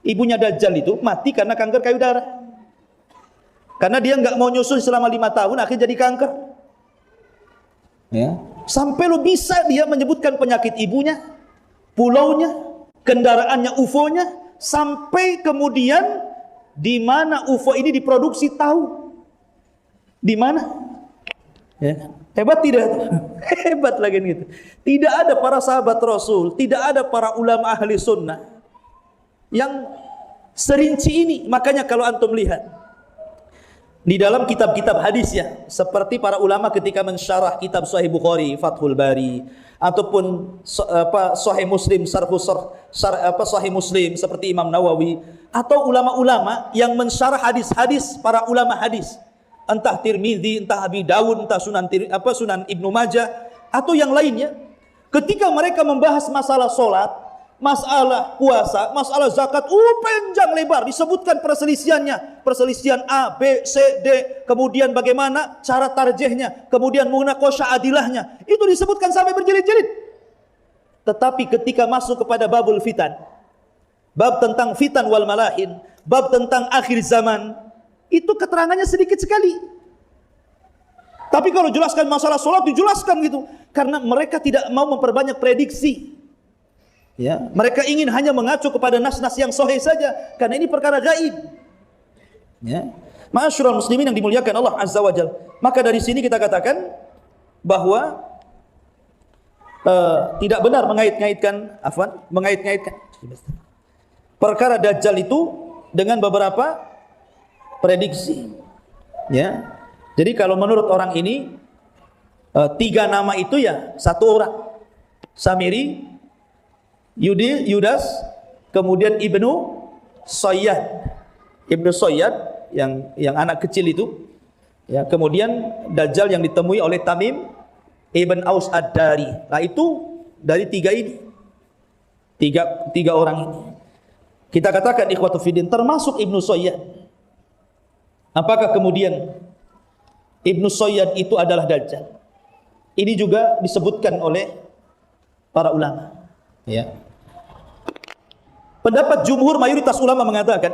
Ibunya Dajjal itu mati karena kanker payudara. Karena dia nggak mau nyusul selama 5 tahun, akhirnya jadi kanker. Ya. Sampai lo bisa dia menyebutkan penyakit ibunya, pulaunya, kendaraannya, UFO-nya, sampai kemudian di mana UFO ini diproduksi tahu. Di mana? Ya. Hebat tidak? Hebat lagi gitu. Tidak ada para sahabat Rasul, tidak ada para ulama ahli sunnah yang serinci ini. Makanya kalau antum lihat di dalam kitab-kitab hadis ya, seperti para ulama ketika mensyarah kitab Sahih Bukhari, Fathul Bari, ataupun Sahih Muslim, Sahih Muslim seperti Imam Nawawi, atau ulama-ulama yang mensyarah hadis-hadis para ulama hadis, entah Tirmidzi, entah Abi Dawud, entah Sunan Ibnu Majah atau yang lainnya, ketika mereka membahas masalah solat, masalah puasa, masalah zakat, panjang lebar disebutkan perselisihannya, perselisihan A, B, C, D, kemudian bagaimana cara tarjihnya, kemudian munaqasyah adilahnya, itu disebutkan sampai berjilid-jilid. Tetapi ketika masuk kepada babul fitan, bab tentang fitan wal malahin, bab tentang akhir zaman, itu keterangannya sedikit sekali. Tapi kalau jelaskan masalah sholat dijelaskan gitu, karena mereka tidak mau memperbanyak prediksi. Ya, mereka ingin hanya mengacu kepada nas-nas yang sahih saja, karena ini perkara gaib. Ya, ma'asyiral muslimin yang dimuliakan Allah Azza wa Jalla. Maka dari sini kita katakan bahwa tidak benar mengait-ngaitkan perkara Dajjal itu dengan beberapa prediksi. Ya, jadi kalau menurut orang ini 3 nama itu ya satu orang, Samiri, Yudas, kemudian Ibnu Sayyad. Ibnu Sayyad yang anak kecil itu. Ya, kemudian Dajjal yang ditemui oleh Tamim Ibn Aus Ad-Dari. Nah, itu dari 3 ini. Tiga orang ini. Kita katakan ikhwatu fiddin termasuk Ibnu Sayyad. Apakah kemudian Ibnu Sayyad itu adalah Dajjal? Ini juga disebutkan oleh para ulama. Ya. Pendapat jumhur mayoritas ulama mengatakan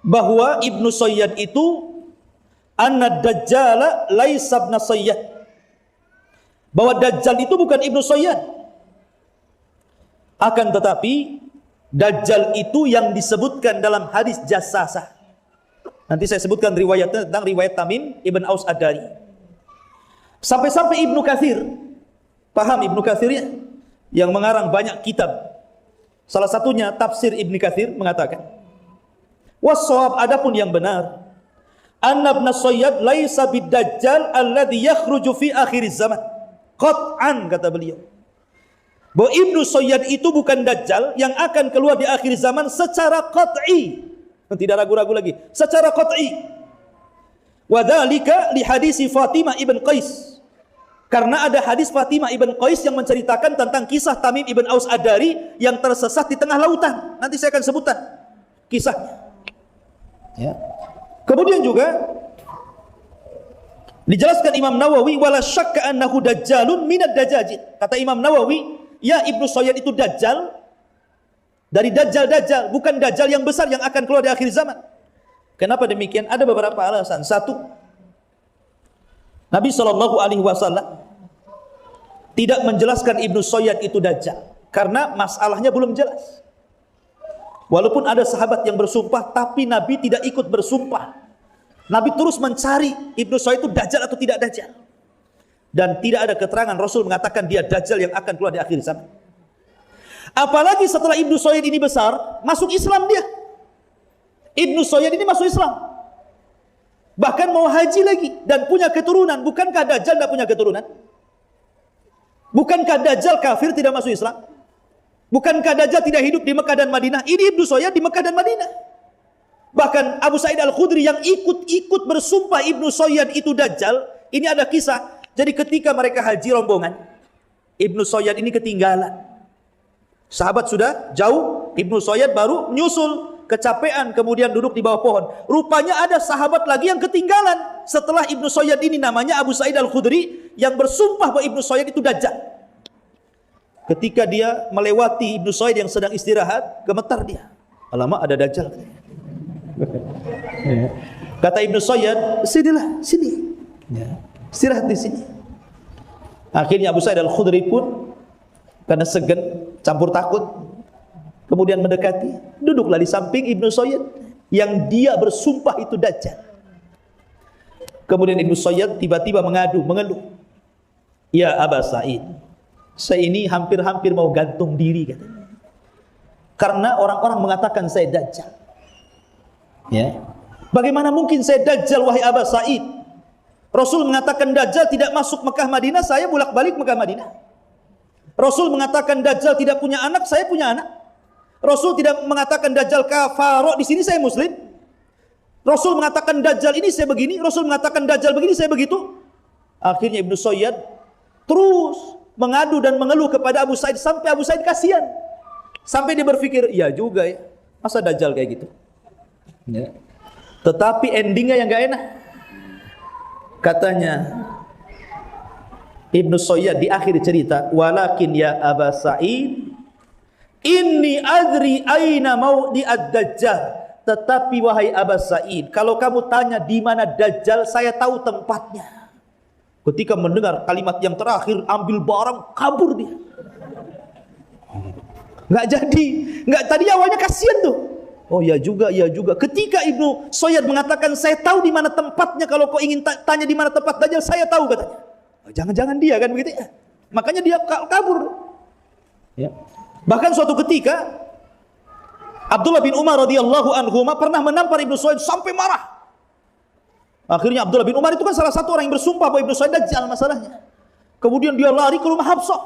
bahwa Ibnu Sayyad itu anna Dajjal laisa ibn Sayyad. Bahwa Dajjal itu bukan Ibnu Sayyad. Akan tetapi Dajjal itu yang disebutkan dalam hadis Jassasah. Nanti saya sebutkan riwayatnya tentang riwayat Tamim Ibn Aus Ad-Dari. Sampai-sampai Ibnu Katsir, paham Ibnu Katsir ya? Yang mengarang banyak kitab. Salah satunya tafsir Ibnu Katsir mengatakan, was-shawab, adapun yang benar, anna ibn Sayyad laisa bid-dajjal alladhi yakhruju fi akhir zaman. Qat'an, kata beliau. Bahwa Ibnu Sayyad itu bukan Dajjal yang akan keluar di akhir zaman secara qat'i. Tidak ragu-ragu lagi, secara qat'i. Wa dzalika li hadisi Fatimah ibn Qais. Karena ada hadis Fatimah ibn Qais yang menceritakan tentang kisah Tamim ibn Aus Ad-Dari yang tersesat di tengah lautan. Nanti saya akan sebutkan kisahnya. Ya. Kemudian juga dijelaskan Imam Nawawi, wala syakka annahu dajjalun minad dajajil. Kata Imam Nawawi, ya Ibnu Sayyad itu dajjal dari dajjal-dajjal, bukan dajjal yang besar yang akan keluar di akhir zaman. Kenapa demikian? Ada beberapa alasan. Satu, Nabi SAW tidak menjelaskan Ibnu Sayyad itu Dajjal karena masalahnya belum jelas. Walaupun ada sahabat yang bersumpah, tapi Nabi tidak ikut bersumpah. Nabi terus mencari Ibnu Sayyad itu Dajjal atau tidak Dajjal. Dan tidak ada keterangan Rasul mengatakan dia Dajjal yang akan keluar di akhir zaman. Apalagi setelah Ibnu Sayyad ini besar, masuk Islam dia. Ibnu Sayyad ini masuk Islam. Bahkan mau haji lagi dan punya keturunan. Bukankah Dajjal tidak punya keturunan? Bukankah Dajjal kafir tidak masuk Islam? Bukankah Dajjal tidak hidup di Mekah dan Madinah? Ini Ibnu Sayyad di Mekah dan Madinah. Bahkan Abu Sa'id Al-Khudri yang ikut bersumpah Ibnu Sayyad itu Dajjal. Ini ada kisah. Jadi ketika mereka haji rombongan, Ibnu Sayyad ini ketinggalan. Sahabat sudah jauh, Ibnu Sayyad baru menyusul. Kecapean, kemudian duduk di bawah pohon. Rupanya ada sahabat lagi yang ketinggalan setelah Ibnu Sayyad ini, namanya Abu Sa'id Al-Khudri, yang bersumpah bahwa Ibnu Sayyad itu Dajjal. Ketika dia melewati Ibnu Sayyad yang sedang istirahat, gemetar dia. Alamak, ada Dajjal. Kata Ibnu Sayyad, sini. Ya. Istirahat di sini. Akhirnya Abu Sa'id Al-Khudri pun karena segan, campur takut, kemudian mendekati, duduklah di samping Ibnu Sayyad yang dia bersumpah itu Dajjal. Kemudian Ibnu Sayyad tiba-tiba mengeluh. Ya Aba Sa'id, saya ini hampir-hampir mau gantung diri katanya. Karena orang-orang mengatakan saya Dajjal. Ya. Bagaimana mungkin saya Dajjal wahai Aba Sa'id? Rasul mengatakan Dajjal tidak masuk Mekah Madinah, saya bolak-balik Mekah Madinah. Rasul mengatakan Dajjal tidak punya anak, saya punya anak. Rasul tidak mengatakan Dajjal kafaro, di sini saya muslim. Rasul mengatakan Dajjal ini saya begini, Rasul mengatakan Dajjal begini, saya begitu. Akhirnya Ibnu Sayyad terus mengadu dan mengeluh kepada Abu Sa'id sampai Abu Sa'id kasihan. Sampai dia berpikir, iya juga ya, masa Dajjal kayak gitu. Ya. Tetapi endingnya yang gak enak. Katanya Ibnu Sayyad di akhir cerita, walakin ya Aba Sa'id, inni adri aina maudi ad-Dajjal. Tetapi wahai Aba Sa'id, kalau kamu tanya di mana Dajjal, saya tahu tempatnya. Ketika mendengar kalimat yang terakhir, ambil barang, kabur dia. Nggak jadi, nggak, tadi awalnya kasihan tuh. Oh ya juga. Ketika Ibnu Sayyad mengatakan saya tahu di mana tempatnya, kalau kau ingin tanya di mana tempat Dajjal, saya tahu katanya. Oh, jangan-jangan dia kan begitu ya. Makanya dia kabur. Ya. Bahkan suatu ketika Abdullah bin Umar radhiyallahu anhu pernah menampar Ibnu Sayyad sampai marah. Akhirnya Abdullah bin Umar itu kan salah satu orang yang bersumpah bahwa Ibnu Sayyad Dajjal masalahnya. Kemudian dia lari ke rumah Hafsah.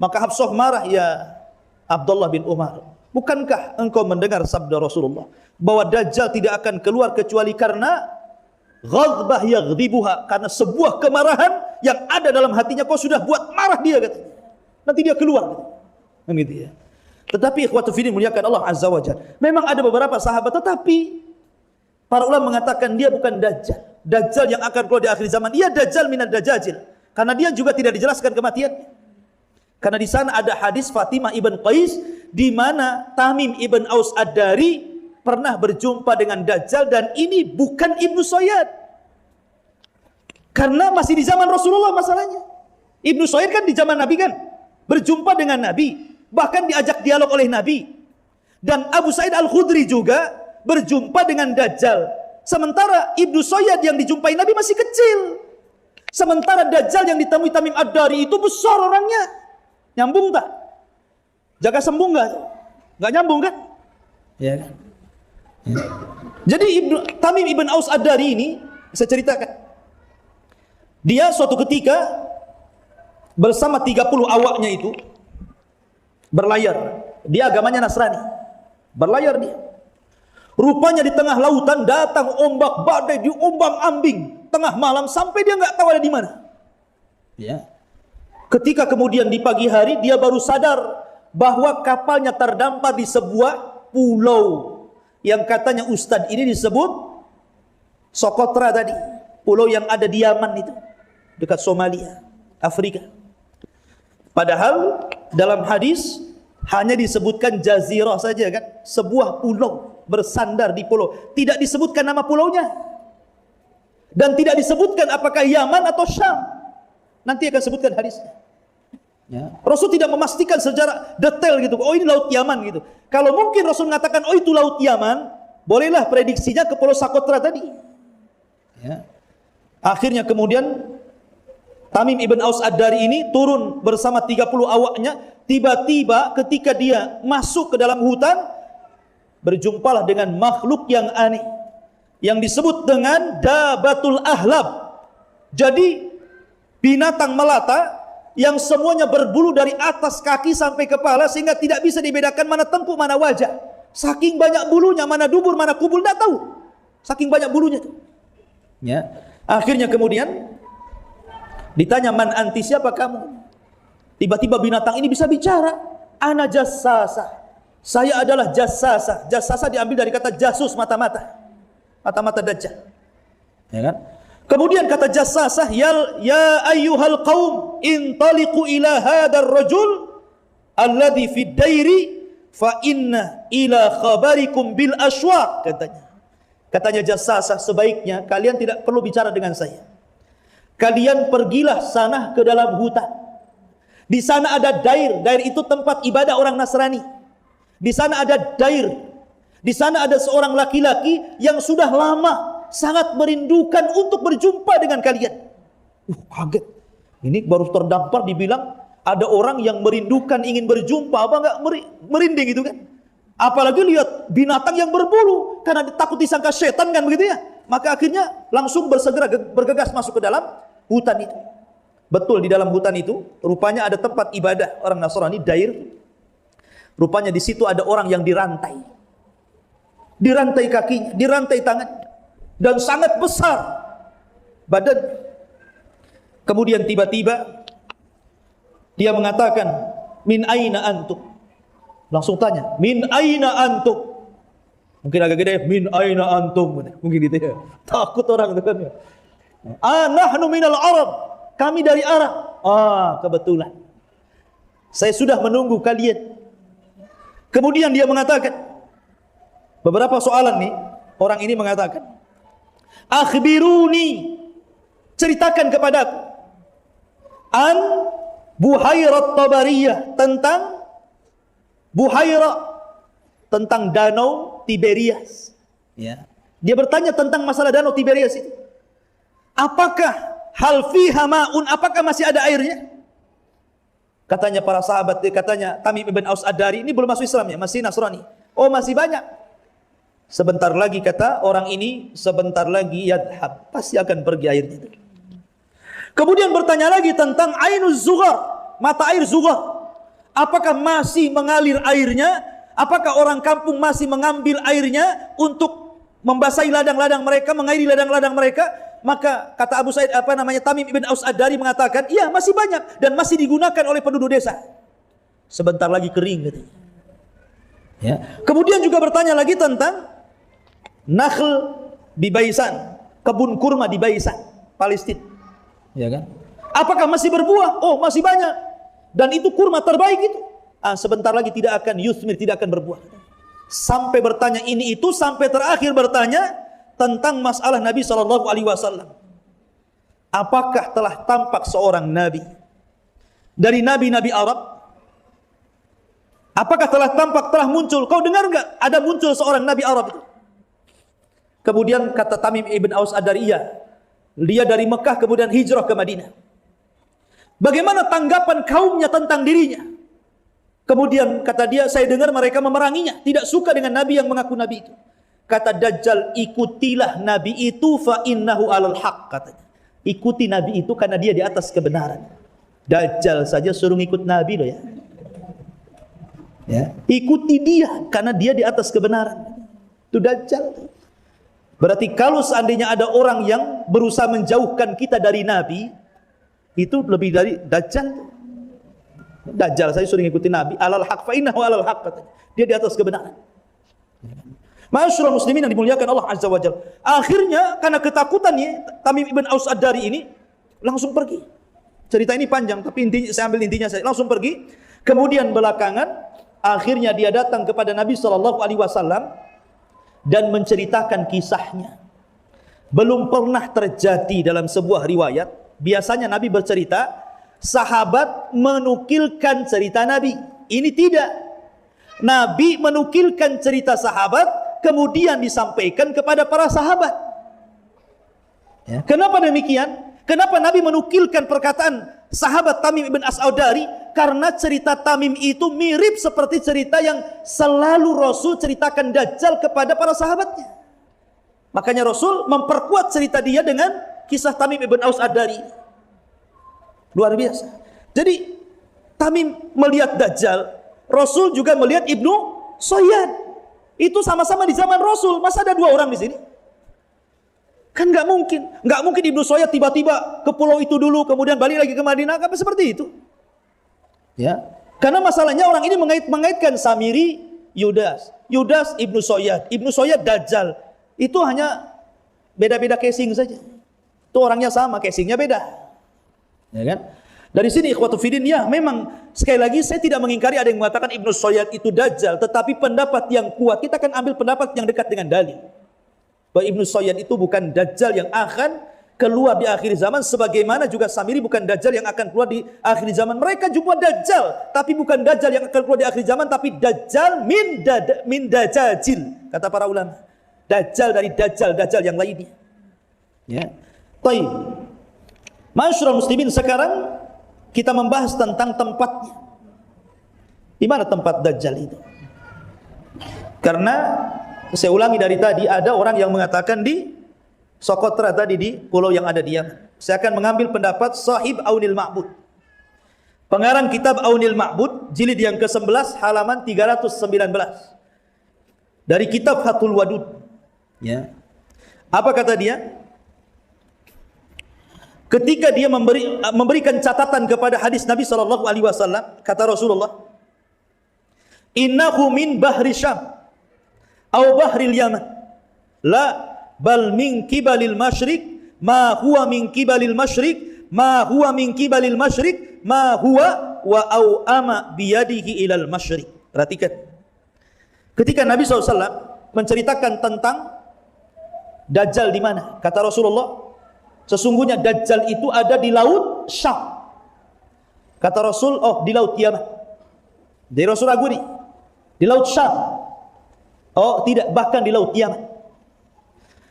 Maka Hafsah marah, ya Abdullah bin Umar, bukankah engkau mendengar sabda Rasulullah bahwa Dajjal tidak akan keluar kecuali karena ghadbah yaghdibuha, karena sebuah kemarahan yang ada dalam hatinya kau sudah buat marah dia katanya. Nanti dia keluar. Begitu ya. Tetapi ikhwatu fiddin muliakan Allah Azza wa Jalla. Memang ada beberapa sahabat, tetapi para ulama mengatakan dia bukan Dajjal. Dajjal yang akan keluar di akhir zaman, ia Dajjal minad Dajjajil. Karena dia juga tidak dijelaskan kematiannya. Karena di sana ada hadis Fatimah ibn Qais di mana Tamim ibn Aus Ad-Dari pernah berjumpa dengan Dajjal, dan ini bukan Ibnu Sayyad. Karena masih di zaman Rasulullah masalahnya. Ibnu Sayyad kan di zaman Nabi kan, berjumpa dengan Nabi, bahkan diajak dialog oleh Nabi. Dan Abu Sa'id Al-Khudri juga berjumpa dengan Dajjal. Sementara Ibnu Sayyad yang dijumpai Nabi masih kecil. Sementara Dajjal yang ditemui Tamim Ad-Dari itu besar orangnya. Nyambung tak? Jaga sembung gak? Gak nyambung kan? Ya kan? Ya. Jadi Tamim ibn Aus Ad-Dari ini, saya ceritakan, dia suatu ketika bersama 30 awaknya itu berlayar. Dia agamanya Nasrani. Berlayar dia. Rupanya di tengah lautan datang ombak badai, diombang-ambing tengah malam sampai dia nggak tahu ada di mana. Ya. Ketika kemudian di pagi hari dia baru sadar bahwa kapalnya terdampar di sebuah pulau yang katanya Ustadz ini disebut Socotra tadi, pulau yang ada di Yaman itu, dekat Somalia, Afrika. Padahal dalam hadis hanya disebutkan jazirah saja kan, sebuah pulau bersandar di pulau, tidak disebutkan nama pulaunya, dan tidak disebutkan apakah Yaman atau Syam. Nanti akan sebutkan hadisnya. Ya. Rasul tidak memastikan secara detail gitu. Oh ini laut Yaman gitu. Kalau mungkin Rasul mengatakan oh itu laut Yaman, bolehlah prediksinya ke Pulau Socotra tadi. Ya. Akhirnya kemudian Tamim ibn Aus Ad-Dari ini turun bersama 30 awaknya. Tiba-tiba ketika dia masuk ke dalam hutan, berjumpalah dengan makhluk yang aneh yang disebut dengan Dabatul Ahlab. Jadi binatang melata yang semuanya berbulu dari atas kaki sampai kepala, sehingga tidak bisa dibedakan mana tengkuk mana wajah. Saking banyak bulunya, mana dubur mana kubul tidak tahu. Saking banyak bulunya tuh. Ya. Akhirnya kemudian ditanya, man anti, siapa kamu? Tiba-tiba binatang ini bisa bicara. Ana jassasa. Saya adalah jassasa. Jassasa diambil dari kata jasus, mata-mata. Mata-mata Dajjal. Ya kan? Kemudian kata jassasah, ya ayyuhal qaum intaliqu ila hadar rajul alladhi fid dairi fa inna ila khabarikum bil aswaq, katanya. Katanya Jassasah, sebaiknya kalian tidak perlu bicara dengan saya. Kalian pergilah sana ke dalam hutan. Di sana ada dair. Dair itu tempat ibadah orang Nasrani. Di sana ada dair. Di sana ada seorang laki-laki yang sudah lama sangat merindukan untuk berjumpa dengan kalian. Kaget. Ini baru terdampar dibilang ada orang yang merindukan ingin berjumpa. Apa enggak merinding itu kan? Apalagi lihat binatang yang berbulu, karena takut disangka setan kan begitu ya. Maka akhirnya langsung bergegas masuk ke dalam hutan itu. Betul, di dalam hutan itu rupanya ada tempat ibadah orang Nasrani, dair. Rupanya di situ ada orang yang dirantai. Dirantai kakinya, dirantai tangan, dan sangat besar badan. Kemudian tiba-tiba dia mengatakan, min aina antum? Langsung tanya, min aina antum? Mungkin agak gede, min aina antum? Mungkin gitu ya. Takut orang itu kan ya. Nahnu minal Arab. Kami dari Arab. Kebetulan. Saya sudah menunggu kalian. Kemudian dia mengatakan, beberapa soalan nih, orang ini mengatakan, akhbiruni, ceritakan kepadaku, an Buhairat Tabariyah, tentang Buhairah, tentang danau Tiberias. Ya. Dia bertanya tentang masalah danau Tiberias itu. Apakah hal fiha ma'un, apakah masih ada airnya? Katanya para sahabat, katanya Tamim ibn Aus Ad-Dari, ini belum masuk Islam ya, masih Nasrani. Oh, masih banyak. Sebentar lagi, kata orang ini, sebentar lagi yadhab, pasti akan pergi airnya itu. Kemudian bertanya lagi tentang ainuz zughar, mata air zughar. Apakah masih mengalir airnya? Apakah orang kampung masih mengambil airnya untuk membasahi ladang-ladang mereka, mengairi ladang-ladang mereka? Maka kata Abu Sa'id, Tamim ibn Aus Ad-Dari mengatakan, iya masih banyak dan masih digunakan oleh penduduk desa. Sebentar lagi kering katanya. Ya. Kemudian juga bertanya lagi tentang nakhl di Baisan, kebun kurma di Baisan, Palestina. Ya kan? Apakah masih berbuah? Oh, masih banyak. Dan itu kurma terbaik itu. Sebentar lagi tidak akan yusmir, tidak akan berbuah. Sampai bertanya ini itu, sampai terakhir bertanya tentang masalah Nabi SAW. Apakah telah tampak seorang Nabi dari Nabi-Nabi Arab? Apakah telah tampak, telah muncul? Kau dengar enggak ada muncul seorang Nabi Arab itu? Kemudian kata Tamim ibn Aus Ad-Dari, dia dari Mekah kemudian hijrah ke Madinah. Bagaimana tanggapan kaumnya tentang dirinya? Kemudian kata dia, saya dengar mereka memeranginya, tidak suka dengan Nabi yang mengaku Nabi itu. Kata Dajjal, ikutilah Nabi itu fa innahu alal haq, katanya. Ikuti Nabi itu karena dia di atas kebenaran. Dajjal saja suruh ngikut Nabi loh ya. Ya, ikuti dia karena dia di atas kebenaran. Itu Dajjal. Berarti kalau seandainya ada orang yang berusaha menjauhkan kita dari Nabi, itu lebih dari Dajjal. Dajjal saya suruh ngikutin Nabi, alal haq fa innahu alal haq, katanya. Dia di atas kebenaran. Ma'asyiral muslimin yang dimuliakan Allah Azza wa Jalla. Akhirnya karena ketakutannya Tamim ibn Aus Ad-Dari ini langsung pergi. Cerita ini panjang tapi intinya saya ambil intinya saja. Langsung pergi. Kemudian belakangan akhirnya dia datang kepada Nabi SAW dan menceritakan kisahnya. Belum pernah terjadi dalam sebuah riwayat. Biasanya Nabi bercerita, sahabat menukilkan cerita Nabi. Ini tidak. Nabi menukilkan cerita sahabat, kemudian disampaikan kepada para sahabat. Ya. Kenapa demikian? Kenapa Nabi menukilkan perkataan sahabat Tamim ibn Aus Ad-Dari? Karena cerita Tamim itu mirip seperti cerita yang selalu Rasul ceritakan Dajjal kepada para sahabatnya. Makanya Rasul memperkuat cerita dia dengan kisah Tamim ibn Aus Ad-Dari. Luar biasa. Jadi Tamim melihat Dajjal, Rasul juga melihat Ibnu Sayyad. Itu sama-sama di zaman Rasul. Masa ada dua orang di sini? Kan nggak mungkin. Nggak mungkin Ibnu Sayyad tiba-tiba ke pulau itu dulu, kemudian balik lagi ke Madinah. Apa seperti itu? Ya. Karena masalahnya orang ini mengaitkan Samiri, Yudas, Ibnu Sayyad, Ibnu Sayyad Dajjal. Itu hanya beda-beda casing saja. Itu orangnya sama, casingnya beda. Ya kan? Dari sini ikhwatu fiddin, ya memang sekali lagi saya tidak mengingkari ada yang mengatakan Ibnu Sayyad itu Dajjal, tetapi pendapat yang kuat kita akan ambil pendapat yang dekat dengan dalil. bahwa Ibnu Sayyad itu bukan dajjal yang akan keluar di akhir zaman, sebagaimana juga Samiri bukan dajjal yang akan keluar di akhir zaman. Mereka juga dajjal, tapi bukan dajjal yang akan keluar di akhir zaman, tapi dajjal min dajajil, kata para ulama. Dajjal dari dajjal yang lainnya. Ya. Baik. Masyarul muslimin, sekarang kita membahas tentang tempatnya. Di mana tempat dajjal itu? Karena saya ulangi dari tadi, ada orang yang mengatakan di Sokotra tadi, di pulau yang ada di Yaman. Saya akan mengambil pendapat Sahib Aunil Ma'bud, pengarang kitab Aunil Ma'bud, jilid yang ke-11 halaman 319, dari kitab Fathul Wadud. Ya. Apa kata dia? Ketika dia memberikan catatan kepada hadis Nabi SAW, kata Rasulullah, innahu min bahri Syam au bahril Yaman, la bal min kibalil masyrik ma huwa min kibalil masyrik ma huwa min kibalil masyrik ma huwa wa au ama biyadihi ilal masyrik. Perhatikan, ketika Nabi SAW menceritakan tentang dajjal di mana, kata Rasulullah, sesungguhnya dajjal itu ada di laut Syam. Kata Rasul, oh di laut Yaman. Dari Rasul ragu nih, di laut Syam. Oh tidak, bahkan di laut Yaman.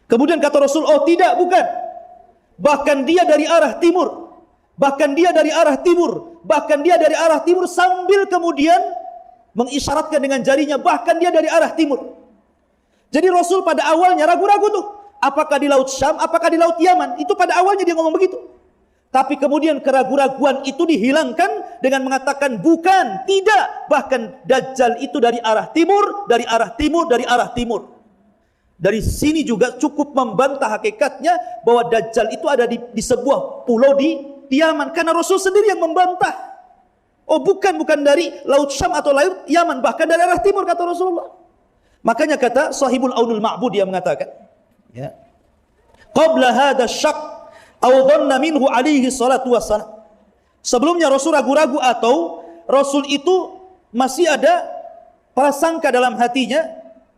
Kemudian kata Rasul, oh tidak, bukan. Bahkan dia dari arah timur. Bahkan dia dari arah timur. Bahkan dia dari arah timur, sambil kemudian mengisyaratkan dengan jarinya, bahkan dia dari arah timur. Jadi Rasul pada awalnya ragu-ragu tuh, apakah di laut Syam, apakah di laut Yaman. Itu pada awalnya dia ngomong begitu. Tapi kemudian keraguan-raguan itu dihilangkan dengan mengatakan bukan, tidak. Bahkan dajjal itu dari arah timur, dari arah timur, dari arah timur. Dari sini juga cukup membantah hakikatnya bahwa dajjal itu ada di sebuah pulau di Yaman, karena Rasul sendiri yang membantah. Oh bukan dari laut Syam atau laut Yaman, bahkan dari arah timur, kata Rasulullah. Makanya kata Sahibul Aunul Ma'bud, dia mengatakan, ya, qabla hadha syak au dhanna minhu alaihi salatu wassalam. Sebelumnya Rasul ragu-ragu atau Rasul itu masih ada prasangka dalam hatinya,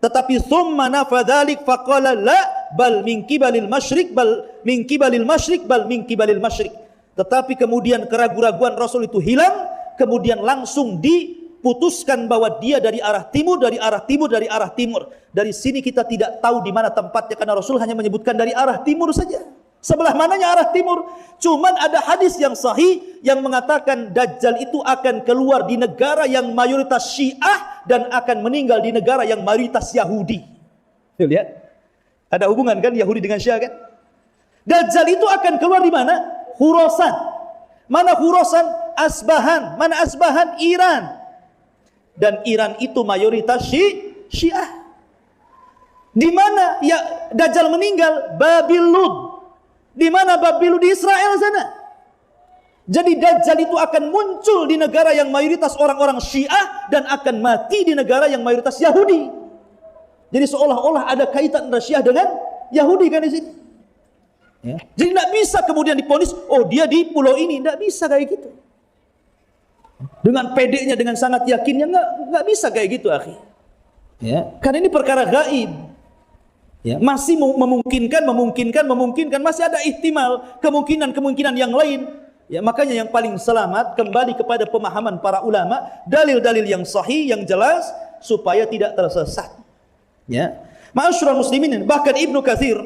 tetapi thumma nafadzalik faqala la bal min kibalil masyrik bal min kibalil masyrik bal min kibalil masyrik. Tetapi kemudian keraguan-raguan Rasul itu hilang, kemudian langsung diputuskan bahwa dia dari arah timur, dari arah timur, dari arah timur. Dari sini kita tidak tahu di mana tempatnya, karena Rasul hanya menyebutkan dari arah timur saja. Sebelah mananya arah timur? Cuman ada hadis yang sahih yang mengatakan dajjal itu akan keluar di negara yang mayoritas Syiah dan akan meninggal di negara yang mayoritas Yahudi. Lihat, ada hubungan kan Yahudi dengan Syiah kan? Dajjal itu akan keluar di mana? Khurasan. Mana Khurasan? Asbahan. Mana Asbahan? Iran. Dan Iran itu mayoritas Syiah. Di mana ya Dajjal meninggal? Babil Lud. Di mana Babil Lud? Di Israel sana. Jadi Dajjal itu akan muncul di negara yang mayoritas orang-orang Syiah dan akan mati di negara yang mayoritas Yahudi. Jadi seolah-olah ada kaitan antara Syiah dengan Yahudi kan di sini. Ya. Jadi tidak bisa kemudian diponis, oh dia di pulau ini, tidak bisa kayak gitu. Dengan pedenya, dengan sangat yakinnya, nggak bisa kayak gitu, akhi. Ya, karena ini perkara gaib. Ya, masih memungkinkan, masih ada ihtimal, kemungkinan yang lain. Ya, makanya yang paling selamat kembali kepada pemahaman para ulama, dalil-dalil yang sahih, yang jelas, supaya tidak tersesat. Ya, ma'asyiral muslimin, bahkan Ibnu Katsir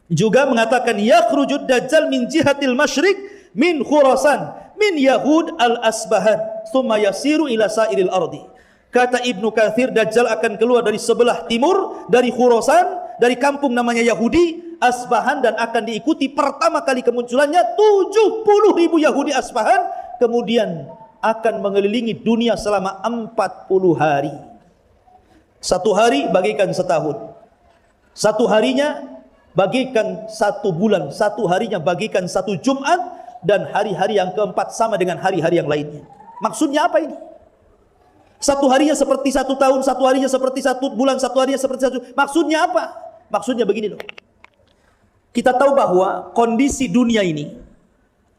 juga mengatakan yakhrujud dajjal min jihatil masyriq min Khurasan min Yahud al-Asbahan thumma yasiru ila sairil ardi. Kata Ibnu Katsir, dajjal akan keluar dari sebelah timur, dari Khurasan, dari kampung namanya Yahudi Asbahan, dan akan diikuti pertama kali kemunculannya 70.000 Yahudi Asbahan, kemudian akan mengelilingi dunia selama 40 hari. Satu hari bagikan setahun, satu harinya bagikan satu bulan, satu harinya bagikan satu Jumat, dan hari-hari yang keempat sama dengan hari-hari yang lainnya. Maksudnya apa ini? Satu harinya seperti satu tahun, satu harinya seperti satu bulan, satu harinya seperti satu. Maksudnya apa? Maksudnya begini loh. Kita tahu bahwa kondisi dunia ini,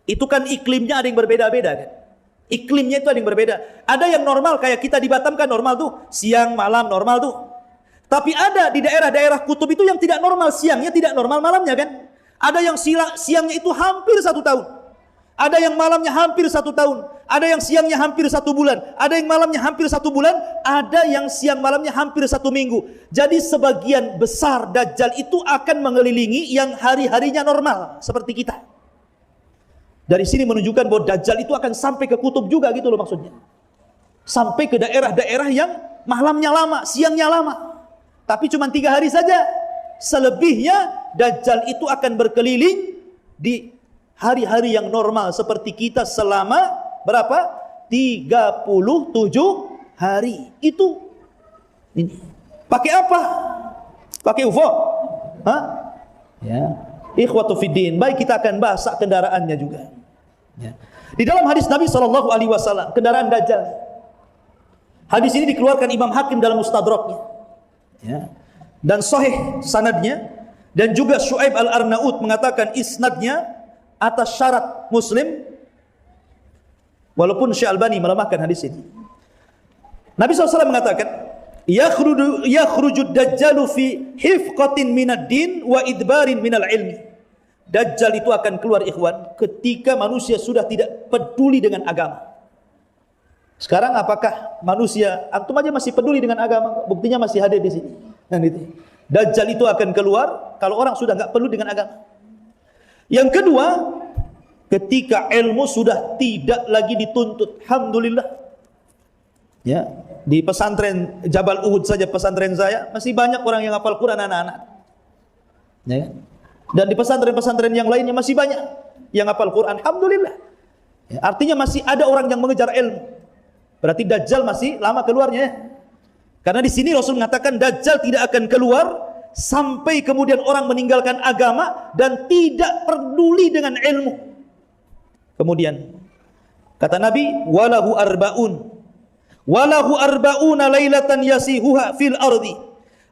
itu kan iklimnya ada yang berbeda-beda kan? Iklimnya itu ada yang berbeda. Ada yang normal, kayak kita di Batam kan normal tuh, siang malam normal tuh. Tapi ada di daerah-daerah kutub itu yang tidak normal siangnya, tidak normal malamnya kan. Ada yang siangnya itu hampir 1 tahun. Ada yang malamnya hampir 1 tahun. Ada yang siangnya hampir 1 bulan. Ada yang malamnya hampir 1 bulan. Ada yang siang malamnya hampir 1 minggu. Jadi sebagian besar Dajjal itu akan mengelilingi yang hari-harinya normal seperti kita. Dari sini menunjukkan bahwa Dajjal itu akan sampai ke kutub juga gitu loh maksudnya. Sampai ke daerah-daerah yang malamnya lama, siangnya lama. Tapi cuma 3 hari saja. Selebihnya Dajjal itu akan berkeliling di hari-hari yang normal seperti kita selama berapa? 37 hari. Itu ini. Pakai apa? Pakai UFO? Hah? Ya. Ikhwatu fiddin. Baik, kita akan bahas kendaraannya juga. Ya. Di dalam hadis Nabi SAW, kendaraan Dajjal. Hadis ini dikeluarkan Imam Hakim dalam Mustadraknya. Ya. Dan sahih sanadnya, dan juga Syuaib Al-Arnaud mengatakan isnadnya atas syarat Muslim, walaupun Syekh Albani melemahkan hadis ini. Nabi SAW mengatakan, yakhruju Dajjalu fi hifqatin minad din wa idbarin minal ilmi. Dajjal itu akan keluar ikhwan ketika manusia sudah tidak peduli dengan agama. Sekarang apakah manusia antum aja masih peduli dengan agama? Buktinya masih hadir di sini. Dan itu. Dajjal itu akan keluar kalau orang sudah enggak peduli dengan agama. Yang kedua, ketika ilmu sudah tidak lagi dituntut. Alhamdulillah. Ya, di pesantren Jabal Uhud saja, pesantren saya, masih banyak orang yang hafal Quran anak-anak. Ya. Dan di pesantren-pesantren yang lainnya masih banyak yang hafal Quran. Alhamdulillah. Ya, artinya masih ada orang yang mengejar ilmu. Berarti Dajjal masih lama keluarnya. Karena di sini Rasul mengatakan Dajjal tidak akan keluar sampai kemudian orang meninggalkan agama dan tidak peduli dengan ilmu. Kemudian kata Nabi, walahu arba'una lailatan yasihuha fil ardi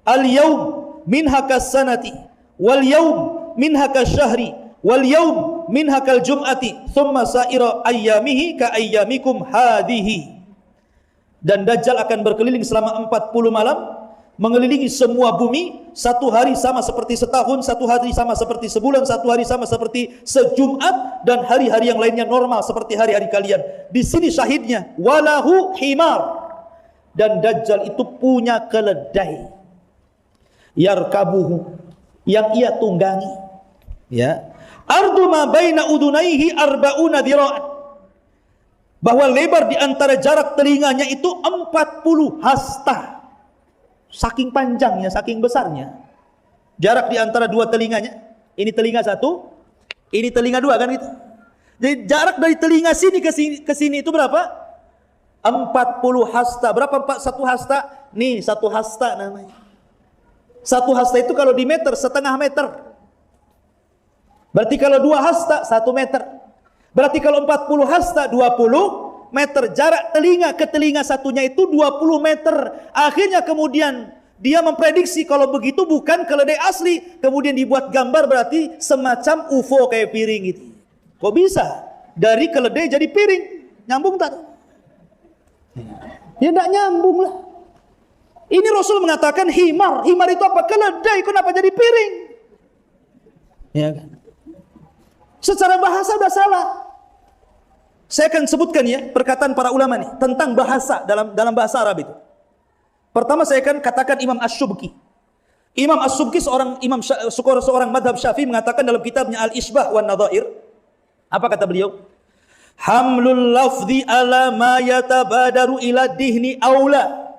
al-yawm minha kas-sanati wal yawm minha kas-syahri wal yawm minha kal-jum'ati thumma sa'ira ayyamihi ka ayyamikum hadhihi. Dan Dajjal akan berkeliling selama 40 malam, mengelilingi semua bumi. 1 hari sama seperti setahun, 1 hari sama seperti sebulan, 1 hari sama seperti sejumat, dan hari-hari yang lainnya normal seperti hari-hari kalian. Di sini syahidnya, walahu himar. Dan Dajjal itu punya keledai, yarkabuhu, yang ia tunggangi. Ya, ardu ma baina udunaihi arba'una dhira'an. Bahwa lebar di antara jarak telinganya itu 40 hasta. Saking panjangnya, saking besarnya. Jarak di antara 2 telinganya. Ini telinga 1, ini telinga 2 kan gitu. Jadi jarak dari telinga sini ke sini itu berapa? 40 hasta. Berapa 1 hasta? Nih 1 hasta namanya. 1 hasta itu kalau di meter, setengah meter. Berarti kalau 2 hasta 1 meter. Berarti kalau 40 hasta 20 meter. Jarak telinga ke telinga satunya itu 20 meter. Akhirnya kemudian dia memprediksi kalau begitu bukan keledai asli. Kemudian dibuat gambar berarti semacam UFO kayak piring gitu. Kok bisa? Dari keledai jadi piring. Nyambung tak? Ya tidak nyambung lah. Ini Rasul mengatakan himar. Himar itu apa? Keledai. Kenapa jadi piring? Ya kan? Secara bahasa sudah salah. Saya akan sebutkan ya perkataan para ulama nih tentang bahasa dalam bahasa Arab itu. Pertama saya akan katakan Imam Asy-Syubki. Imam Asy-Syubki seorang madhab Syafi'i mengatakan dalam kitabnya Al-Isbah wan Nadhair. Apa kata beliau? Hamlul lafzi ala ma yatabadaru ila dihni aula.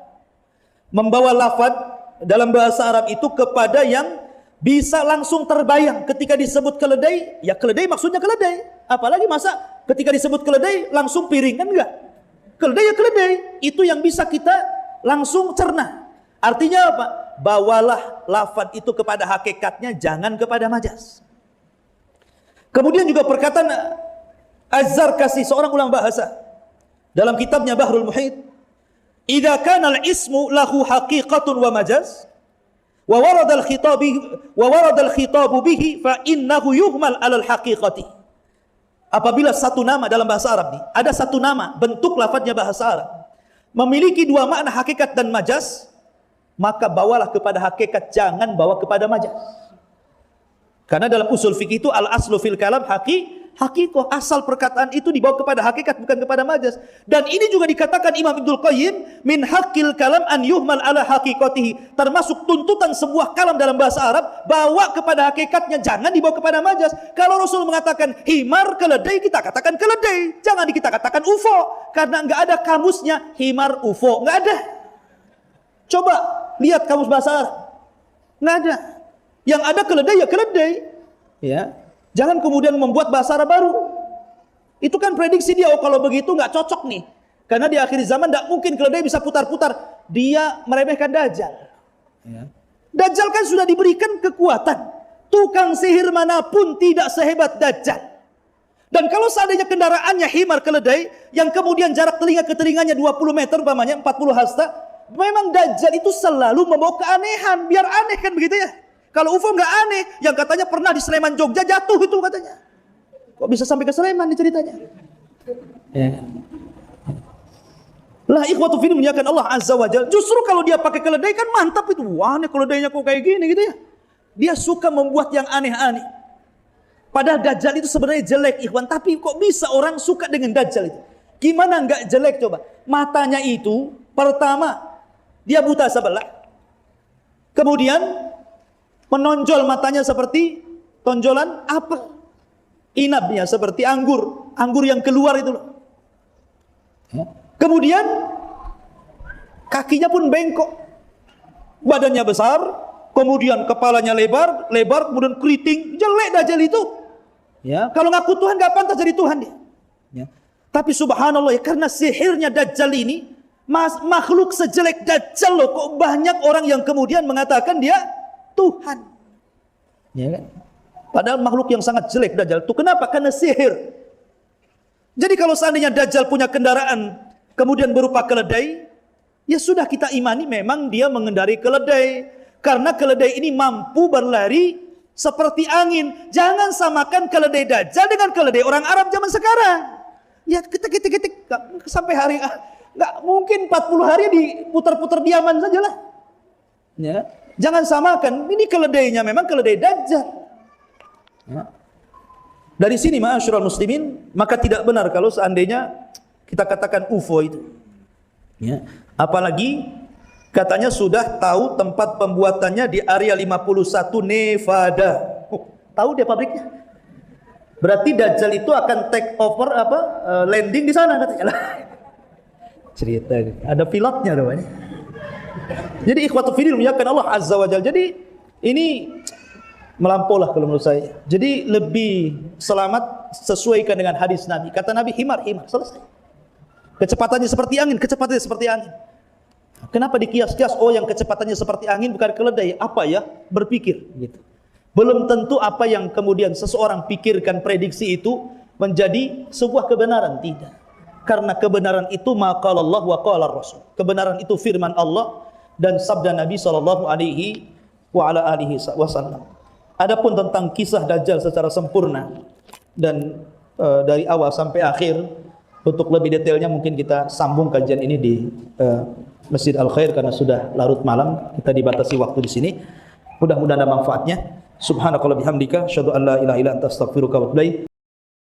Membawa lafaz dalam bahasa Arab itu kepada yang bisa langsung terbayang ketika disebut keledai, ya keledai maksudnya keledai. Apalagi masa ketika disebut keledai langsung piring, kan enggak? Keledai ya keledai, itu yang bisa kita langsung cerna. Artinya apa? Bawalah lafaz itu kepada hakikatnya, jangan kepada majas. Kemudian juga perkataan Az-Zarkasi, seorang ulama bahasa, dalam kitabnya Bahrul Muhit, idza kana al-ismu lahu haqiqatun wa majaz wa warada al-khitabu bihi fa innahu yuhmal 'ala al-haqiqati. Apabila satu nama dalam bahasa Arab nih, ada satu nama bentuk lafadznya bahasa Arab memiliki 2 makna hakikat dan majaz, maka bawalah kepada hakikat, jangan bawa kepada majaz. Karena dalam usul fikih itu al-aslu fil kalam hakikoh, asal perkataan itu dibawa kepada hakikat, bukan kepada majaz. Dan ini juga dikatakan Imam Ibnul Qayyim, min haqqil kalam an yuhmal ala haqiqatihi, termasuk tuntutan sebuah kalam dalam bahasa Arab, bawa kepada hakikatnya, jangan dibawa kepada majaz. Kalau Rasul mengatakan himar keledai, kita katakan keledai, jangan kita katakan UFO, karena nggak ada kamusnya himar UFO, nggak ada. Coba lihat kamus bahasa Arab, nggak ada. Yang ada keledai ya keledai, ya. Jangan kemudian membuat bahasa Arab baru. Itu kan prediksi dia, oh kalau begitu nggak cocok nih. Karena di akhir zaman tidak mungkin keledai bisa putar-putar. Dia meremehkan Dajjal. Ya. Dajjal kan sudah diberikan kekuatan. Tukang sihir manapun tidak sehebat Dajjal. Dan kalau seandainya kendaraannya himar keledai, yang kemudian jarak telinga ke telinganya 20 meter, umpamanya 40 hasta, memang Dajjal itu selalu membawa keanehan. Biar aneh kan begitu ya. Kalau UFO nggak aneh, yang katanya pernah di Sleman Jogja jatuh itu katanya. Kok bisa sampai ke Sleman nih ceritanya? Ya. Lah ikhwatu fiddin muliakan Allah Azza wa Jalla. Justru kalau dia pakai keledai kan mantap itu. Wah, nih keledainya kok kayak gini gitu ya. Dia suka membuat yang aneh-aneh. Padahal Dajjal itu sebenarnya jelek ikhwan, tapi kok bisa orang suka dengan Dajjal itu? Gimana nggak jelek coba? Matanya itu pertama dia buta sebelah. Kemudian menonjol matanya seperti tonjolan apel. Inabnya seperti anggur yang keluar itu loh. Ya. Kemudian kakinya pun bengkok. Badannya besar, kemudian kepalanya lebar, kemudian keriting, jelek Dajjal itu. Ya, kalau ngaku Tuhan enggak pantas jadi Tuhan dia. Ya. Tapi subhanallah ya, karena sihirnya Dajjal ini, makhluk sejelek Dajjal loh, kok banyak orang yang kemudian mengatakan dia Tuhan. Ya kan? Padahal makhluk yang sangat jelek Dajjal itu. Kenapa? Karena sihir. Jadi kalau seandainya Dajjal punya kendaraan kemudian berupa keledai, ya sudah kita imani memang dia mengendarai keledai. Karena keledai ini mampu berlari seperti angin. Jangan samakan keledai Dajjal dengan keledai orang Arab zaman sekarang. Ya ketik sampai hari nggak mungkin 40 hari diputar-putar diaman sajalah. Ya. Jangan samakan, ini keledainya memang keledai Dajjal. Ya. Dari sini ma'asyiral muslimin, maka tidak benar kalau seandainya kita katakan UFO itu. Ya. Apalagi katanya sudah tahu tempat pembuatannya di area 51 Nevada. Tahu dia pabriknya? Berarti Dajjal itu akan take over landing di sana katanya. Cerita ada pilotnya namanya. Jadi ikhwatu fiddin muliakan Allah Azza wa Jalla. Jadi ini melampaulah kalau menurut saya. Jadi lebih selamat sesuaikan dengan hadis Nabi. Kata Nabi himar, selesai. Kecepatannya seperti angin, Kenapa dikias-kias? Oh, yang kecepatannya seperti angin bukan keledai. Apa ya? Berpikir gitu. Belum tentu apa yang kemudian seseorang pikirkan prediksi itu menjadi sebuah kebenaran, tidak. Karena kebenaran itu maqala Allah wa qala Rasul. Kebenaran itu firman Allah dan sabda Nabi sallallahu alaihi wasallam. Adapun tentang kisah Dajjal secara sempurna dan dari awal sampai akhir, untuk lebih detailnya mungkin kita sambung kajian ini di Masjid Al Khair karena sudah larut malam, kita dibatasi waktu di sini. Mudah-mudahan ada manfaatnya. Subhanakallahumma bihamdika asyhadu an la ilaha illa anta astaghfiruka wa atubu ilaik.